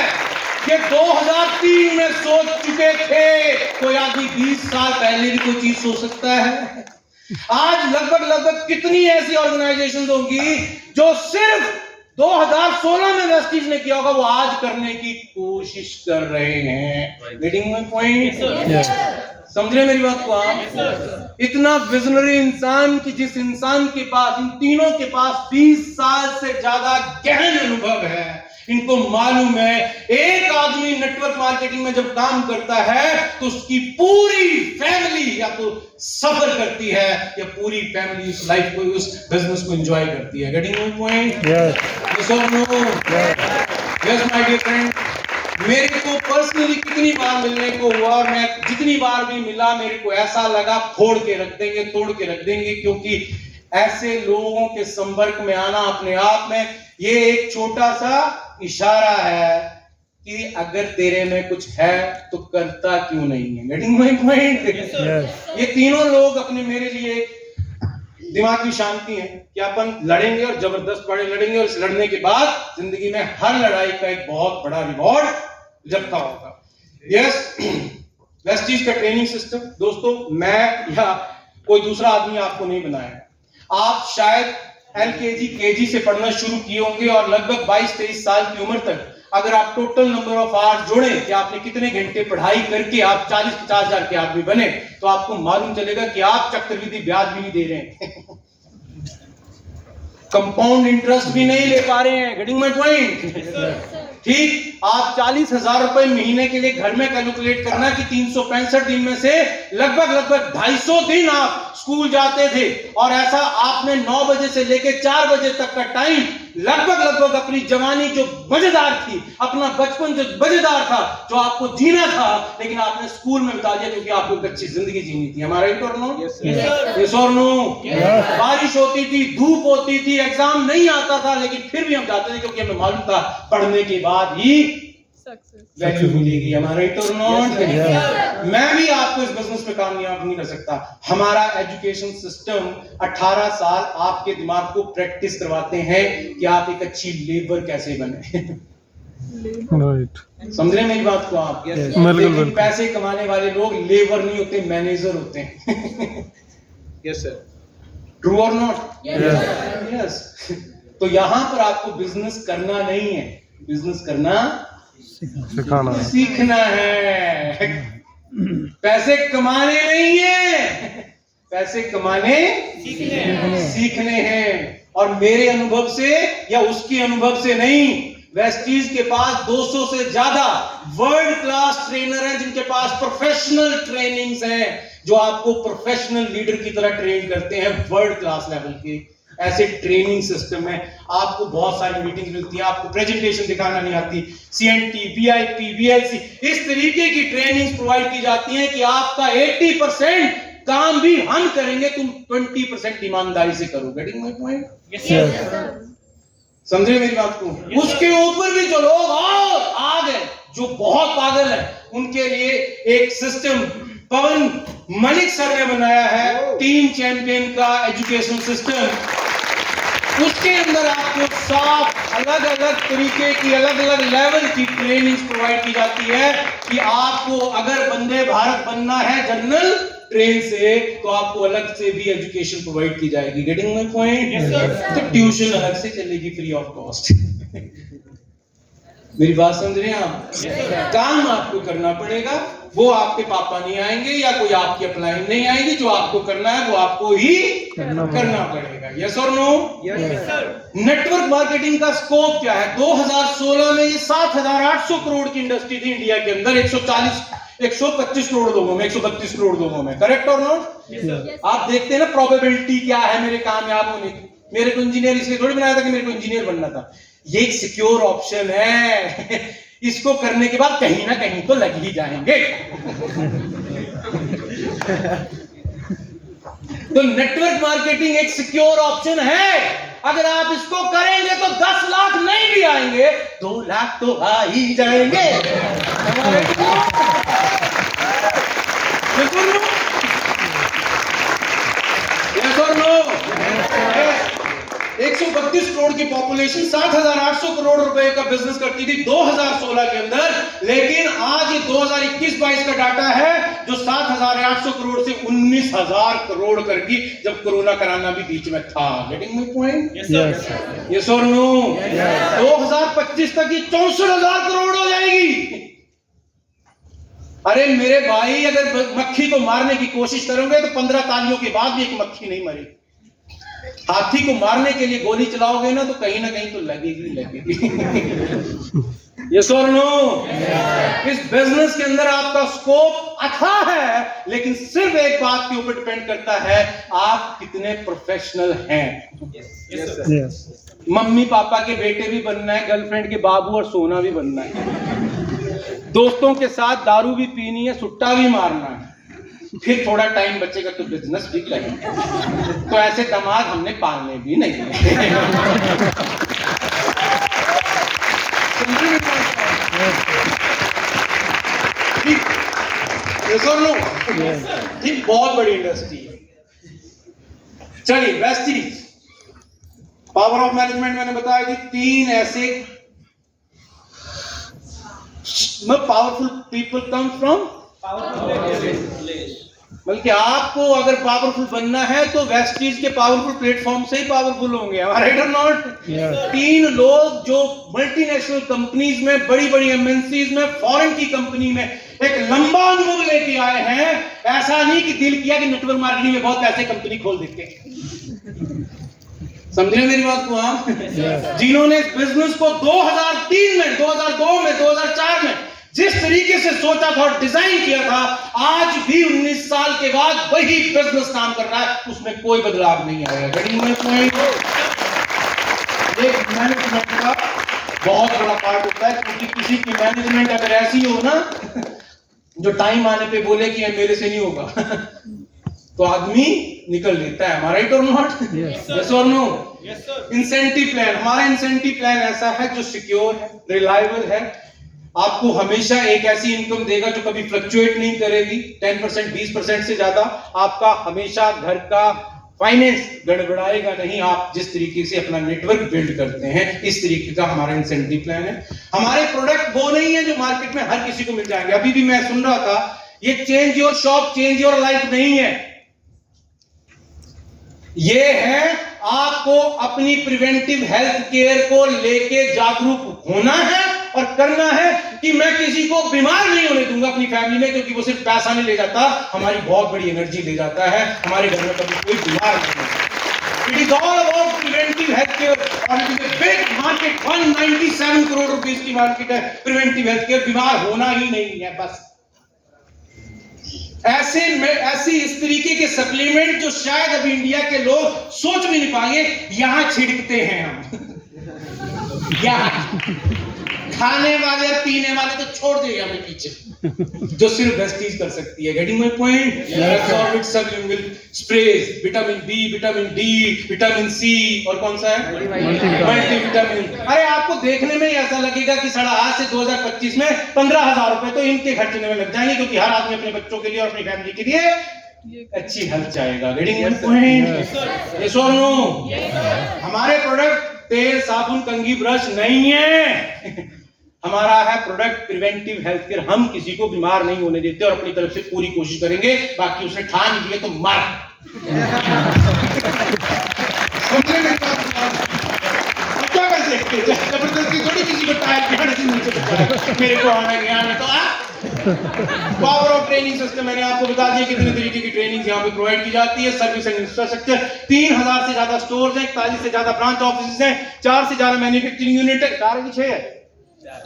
कि 2003 में सोच चुके थे, कोई आदमी 20 साल पहले भी कोई चीज सोच सकता है। आज लगभग कितनी ऐसी ऑर्गेनाइजेशंस होंगी जो सिर्फ 2016 में वेस्टीज ने किया होगा, वो आज करने की कोशिश कर रहे हैं। Getting my point? समझ रहे मेरी बात को आप? इतना विजनरी इंसान कि जिस इंसान के पास, इन तीनों के पास 20 साल से ज्यादा गहन अनुभव है। इनको मालूम है एक आदमी नेटवर्क मार्केटिंग में जब काम करता है तो उसकी पूरी फैमिली या तो सफर करती है या पूरी फैमिली उस लाइफ को, उस बिजनेस को एंजॉय करती है। Getting my point? यस और no? Yes my dear friend, मेरे को पर्सनली कितनी बार मिलने को हुआ, मैं जितनी बार भी मिला मेरे को ऐसा लगा फोड़ के रख देंगे, तोड़ के रख देंगे, क्योंकि ऐसे लोगों के संपर्क में आना अपने आप में ये एक छोटा सा इशारा है कि अगर तेरे में कुछ है तो करता क्यों नहीं है। Getting my point? ये तीनों लोग अपने मेरे लिए दिमागी शांति है कि अपन लड़ेंगे और जबरदस्त लड़ेंगे, और इस लड़ने के बाद जिंदगी में हर लड़ाई का एक बहुत बड़ा रिवॉर्ड रखा होगा। यस, वेस्टीज का ट्रेनिंग सिस्टम, दोस्तों मैं या कोई दूसरा आदमी आपको नहीं बनाया। आप शायद LKG KG से पढ़ना शुरू किए होंगे और लगभग 22-23 साल की उम्र तक अगर आप टोटल नंबर ऑफ आवर्स जोड़ें कि आपने कितने घंटे पढ़ाई करके आप 40-50 हजार के आदमी बने, तो आपको मालूम चलेगा कि आप चक्रवृद्धि ब्याज भी नहीं दे रहे हैं, कंपाउंड इंटरेस्ट भी नहीं ले पा रहे हैं। Getting my point? ठीक, आप 40,000 रुपए महीने के लिए घर में कैलकुलेट करना कि 365 दिन में से लगभग 250 दिन आप स्कूल जाते थे, और ऐसा आपने 9 बजे से लेकर 4 बजे तक का टाइम लगभग अपनी जवानी जो मजेदार थी, अपना बचपन जो मजेदार था, जो आपको जीना था, लेकिन आपने स्कूल में बिता दिया क्योंकि आपको एक अच्छी जिंदगी जीनी थी। हमारा राइट और नो? यस और नो? बारिश होती थी, धूप होती थी, एग्जाम नहीं आता था, लेकिन फिर भी हम जाते थे क्योंकि हमें मालूम था पढ़ने के बाद ही सक्सेस वैल्यू मिलेगी। हमारा राइट और नॉट? मैं भी आपको इस बिजनेस में कामयाब नहीं कर सकता। हमारा एजुकेशन सिस्टम 18 साल आपके दिमाग को प्रैक्टिस करवाते हैं कि आप एक अच्छी लेबर कैसे बने। राइट, समझ रहे हैं मेरी बात को आप? लेकिन पैसे कमाने वाले लोग लेबर नहीं होते, मैनेजर होते हैं। यस सर, ट्रू और नॉट? यस। तो यहां पर आपको बिजनेस करना नहीं है, बिजनेस करना सिखाना है। सीखना है। पैसे कमाने नहीं है, पैसे कमाने सीखने हैं। और मेरे अनुभव से या उसके अनुभव से नहीं, वेस्टीज के पास 200 से ज्यादा वर्ल्ड क्लास ट्रेनर हैं जिनके पास प्रोफेशनल ट्रेनिंग्स हैं, जो आपको प्रोफेशनल लीडर की तरह ट्रेन करते हैं वर्ल्ड क्लास लेवल के। ऐसे ट्रेनिंग सिस्टम है, आपको बहुत सारी मीटिंग्स मिलती हैं, आपको प्रेजेंटेशन दिखाना नहीं आती, CNT, BIP, BLC इस तरीके की ट्रेनिंग्स प्रोवाइड की जाती हैं कि आपका 80% काम भी हम करेंगे, तुम 20% ईमानदारी से करो। Getting my point? समझे मेरी बात को? उसके ऊपर भी जो लोग और आ गए, जो बहुत पागल है, उनके लिए एक सिस्टम पवन मलिक सर ने बनाया है, टीम चैंपियन का एजुकेशन सिस्टम। उसके अंदर आपको 7 अलग अलग तरीके की, अलग अलग लेवल की ट्रेनिंग प्रोवाइड की जाती है कि आपको अगर वंदे भारत बनना है जनरल ट्रेन से, तो आपको अलग से भी एजुकेशन प्रोवाइड की जाएगी। Getting my point? तो ट्यूशन अलग से चलेगी फ्री ऑफ कॉस्ट। मेरी बात समझ रहे हैं आप? काम आपको करना पड़ेगा, वो आपके पापा नहीं आएंगे या कोई आपकी अपलाइन नहीं आएगी, जो आपको करना है वो आपको ही करना पड़ेगा। यस और नो? नेटवर्क मार्केटिंग का स्कोप क्या है? 2016 में ये 7,800 करोड़ की इंडस्ट्री थी इंडिया के अंदर, 125 करोड़ लोगों में, 132 करोड़ लोगों में। करेक्ट और नॉट? आप देखते हैं ना प्रोबेबिलिटी क्या है मेरे कामयाब होने की। मेरे को इंजीनियर इसलिए थोड़ी बनाया था कि मेरे को इंजीनियर बनना था, ये एक सिक्योर ऑप्शन है, इसको करने के बाद कहीं ना कहीं तो लग ही जाएंगे। तो नेटवर्क मार्केटिंग एक सिक्योर ऑप्शन है, अगर आप इसको करेंगे तो 10 लाख नहीं भी आएंगे, 2 लाख तो आ ही जाएंगे। 132 करोड़ की पॉपुलेशन 7,800 करोड़ रुपए का बिजनेस करती थी 2016 के अंदर, लेकिन आज ये 2021-22 का डाटा है जो 7,800 करोड़ से 19,000 करोड़ कर दी, जब कोरोना कराना भी बीच में था। Getting my point? यस और नो? 2025 तक ये 64,000 करोड़ हो जाएगी। अरे मेरे भाई, अगर मक्खी को मारने की कोशिश करोगे तो 15 तालियों के बाद भी एक मक्खी नहीं मरेगी। हाथी को मारने के लिए गोली चलाओगे ना तो कहीं तो लगेगी। यस और नो? इस बिजनेस के अंदर आपका स्कोप अथाह है, लेकिन सिर्फ एक बात के ऊपर डिपेंड करता है, आप कितने प्रोफेशनल हैं। मम्मी पापा के बेटे भी बनना है, गर्लफ्रेंड के बाबू और सोना भी बनना है, दोस्तों के साथ दारू भी पीनी है, सुट्टा भी मारना है, फिर थोड़ा टाइम बचेगा तो बिजनेस भी करेंगे। तो ऐसे दामाद हमने पालने भी नहीं ठीक, बहुत बड़ी इंडस्ट्री है। चलिए, वेस्टीज पावर ऑफ मैनेजमेंट मैंने बताया कि 3 ऐसे पावरफुल पीपल कम फ्रॉम, बल्कि आपको अगर पावरफुल बनना है तो वेस्टीज के पावरफुल प्लेटफॉर्म से ही पावरफुल होंगे। राइट और नॉट? 3 लोग जो मल्टीनेशनल कंपनीज में, बड़ी बड़ी एमएनसीज में, फॉरेन की कंपनी में एक लंबा अनुभव लेके आए हैं। ऐसा नहीं कि दिल किया कि नेटवर्क मार्केटिंग में बहुत पैसे कंपनी खोल देते हैं। समझे मेरी बात को आप? जिन्होंने इस बिजनेस को 2003 में, 2002 में, 2004 में जिस तरीके से सोचा था और डिजाइन किया था, आज भी 19 साल के बाद वही बिजनेस काम कर रहा है, उसमें कोई बदलाव नहीं आया। Getting my point? एक मैनेजमेंट का बहुत बड़ा पार्ट होता है, क्योंकि किसी की मैनेजमेंट अगर ऐसी हो ना जो टाइम आने पे बोले कि ये मेरे से नहीं होगा तो आदमी निकल लेता है। हमारा राइट और नॉट? यस और नो? इंसेंटिव प्लान, हमारा इंसेंटिव प्लान ऐसा है जो सिक्योर है, रिलायबल है, आपको हमेशा एक ऐसी इनकम देगा जो कभी फ्लक्चुएट नहीं करेगी। 10% 20% से ज्यादा आपका हमेशा घर का फाइनेंस गड़बड़ाएगा नहीं। आप जिस तरीके से अपना नेटवर्क बिल्ड करते हैं, इस तरीके का हमारा इंसेंटिव प्लान है। हमारे प्रोडक्ट वो नहीं है जो मार्केट में हर किसी को मिल जाएंगे। अभी भी मैं सुन रहा था, ये change your shop change your life नहीं है, ये है आपको अपनी प्रिवेंटिव हेल्थ केयर को लेके जागरूक होना है और करना है कि मैं किसी को बीमार नहीं होने दूंगा अपनी फैमिली में, क्योंकि वो सिर्फ पैसा नहीं ले जाता, हमारी बहुत बड़ी एनर्जी ले जाता है। हमारे घर में कभी कोई बीमार नहीं होता। It is all about preventive health care और it is a big market, 197 crore rupees की मार्केट है प्रिवेंटिव हेल्थ केयर। बीमार होना ही नहीं है बस। ऐसी इस तरीके के सप्लीमेंट जो शायद अभी इंडिया के लोग सोच भी नहीं पाएंगे, यहां छिड़कते हैं हम। यहां खाने वाले और पीने वाले तो छोड़ देगा हमें पीछे, जो सिर्फ वेस्टीज कर सकती है। Getting my point? Absorb it sublingual sprays, vitamin B, vitamin D, vitamin C और कौन सा है? मल्टीविटामिन। अरे आपको देखने में ही ऐसा लगेगा कि साढ़ा आज से 2025 में 15,000 रुपए तो इनके खर्चने में लग जाएंगे, क्योंकि हर आदमी अपने बच्चों के लिए और अपनी फैमिली के लिए अच्छी हेल्थ चाहेगा। Getting my point? यस और नो? हमारे प्रोडक्ट तेल, साबुन, कंघी, ब्रश नहीं है। हमारा है प्रोडक्ट प्रिवेंटिव हेल्थ केयर। हम किसी को बीमार नहीं होने देते और अपनी तरफ से पूरी कोशिश करेंगे। बाकी उसने ठान लिए तो मर। क्या कर सकते? जबरदस्ती थोड़ी किसी को टायर के हट से नीचे बिठाया। मेरे को आना गया मैं तो पावर ऑफ ट्रेनिंग सिस्टम मैंने आपको बता दिया कितने तरीके की ट्रेनिंग यहाँ पे प्रोवाइड की जाती है। सर्विस एंड इंफ्रास्ट्रक्चर, 3000 से ज्यादा स्टोर्स हैं, 41 से ज्यादा ब्रांच ऑफिस हैं, 4 से ज्यादा मैन्युफैक्चरिंग यूनिट है। 4 की 6 है?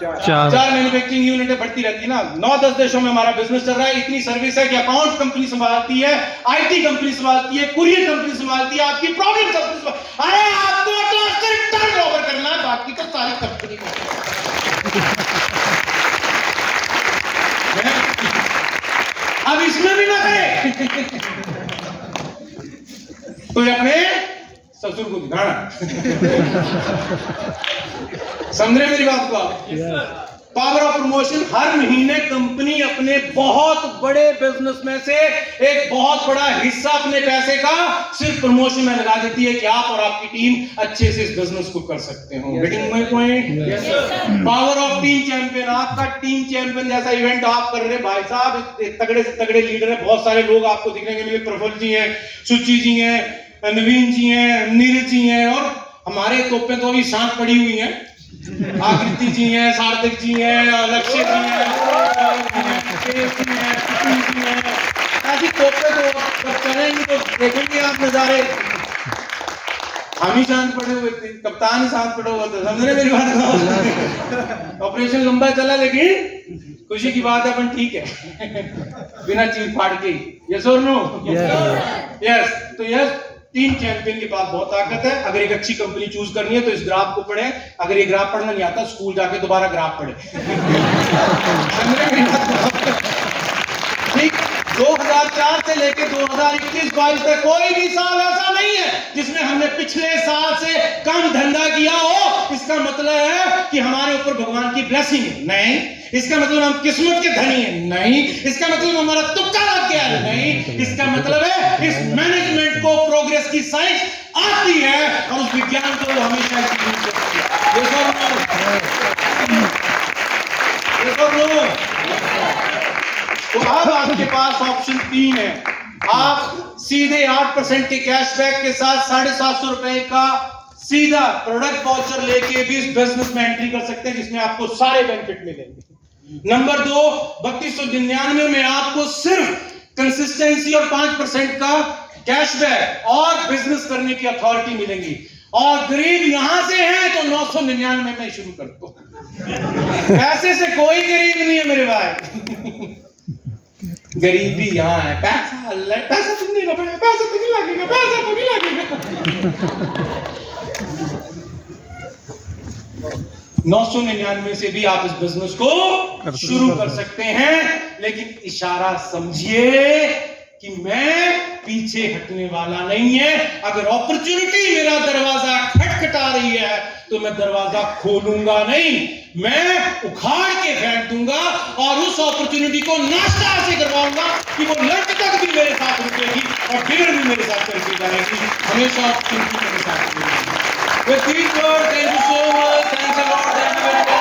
4 मैन्युफैक्चरिंग यूनिटें बढ़ती रहती है ना। 9-10 देशों में हमारा बिजनेस चल रहा है। इतनी सर्विस है कि अकाउंट कंपनी संभालती है, आईटी कंपनी संभालती है, कुरियर कंपनी संभालती है, आपकी प्रॉब्लम कंपनी। अरे आपको तो सिर्फ टर्नओवर करना है, बाकी तो सारी कंपनी को। अब इसमें भी ना करें तो अपने ससुर को दिखाना। समझ रहे मेरी बात को आप? पावर ऑफ प्रमोशन, हर महीने कंपनी अपने बहुत बड़े बिजनेस में से एक बहुत बड़ा हिस्सा अपने पैसे का सिर्फ प्रमोशन में लगा देती है कि आप और आपकी टीम अच्छे से इस बिजनेस को कर सकते हो। Getting my point? Power of team champion, आपका टीम चैंपियन जैसा इवेंट आप कर रहे हैं भाई साहब, तगड़े से तगड़े लीडर है, बहुत सारे लोग आपको दिखने के मिले। प्रफुल्ल जी हैं, सुचि जी हैं, नवीन जी हैं, नीरज जी हैं, और हमारे तोपें तो अभी सांस पड़ी हुई हैं। आकृति जी हैं, सार्थक जी हैं, लक्ष्य जी हैं, ऐसी तोपे तो चलेंगे तो देखेंगे आप नजारे। हम ही शांत पड़े हुए थे, कप्तान ही शांत पड़े हुआ था। समझ रहे मेरी बात? ऑपरेशन लंबा चला लेकिन खुशी की बात है अपन ठीक है बिना चीर फाड़ के। यस और नो? यस। तो यस, टीम चैंपियन के पास बहुत ताकत है। अगर एक अच्छी कंपनी चूज करनी है तो इस ग्राफ को पढ़े। अगर ये ग्राफ पढ़ना नहीं आता, स्कूल जाके दोबारा ग्राफ पढ़े। ठीक, 2004 से लेकर 2021-22 तक कोई भी साल ऐसा नहीं है जिसमें हमने पिछले साल से कम धंधा किया हो। इसका मतलब है कि हमारे ऊपर भगवान की ब्लेसिंग है? नहीं। इसका मतलब हम किस्मत के धनी हैं? नहीं। इसका मतलब हमारा तुक्का लग गया है? नहीं। इसका मतलब है इस मैनेजमेंट को प्रोग्रेस की साइंस आती है और उस विज्ञान को हमेशा यूज करती है। तो अब आपके पास ऑप्शन 3 है। आप सीधे 8% के कैशबैक के साथ 750 रुपए का सीधा प्रोडक्ट वाउचर लेके भी इस बिजनेस में एंट्री कर सकते हैं, जिसमें आपको सारे बेनिफिट मिलेंगे। नंबर 2, 3299 में आपको सिर्फ कंसिस्टेंसी और 5% का कैशबैक और बिजनेस करने की अथॉरिटी मिलेंगी। और गरीब यहां से है तो 999 में शुरू कर दो। पैसे से कोई गरीब नहीं है मेरे भाई। गरीबी यहाँ है। पैसा तो नहीं लगेगा, पैसा तो नहीं लगेगा, पैसा तो नहीं लगेगा। 999 से भी आप इस बिजनेस को शुरू कर सकते हैं, लेकिन इशारा समझिए कि मैं पीछे हटने वाला नहीं है। अगर अपॉर्चुनिटी मेरा दरवाजा खटखटा रही है तो मैं दरवाजा खोलूंगा नहीं, मैं उखाड़ के फेंक दूंगा और उस अपॉर्चुनिटी को नाश्ता से करवाऊंगा कि वो लंच तक भी मेरे साथ रुकेगी और डिनर भी मेरे साथ करके जाएगी, हमेशा अपॉर्चुनिटी मेरे साथ रहेगी। With these words, thank you so much. Thanks a lot. Thank you very much.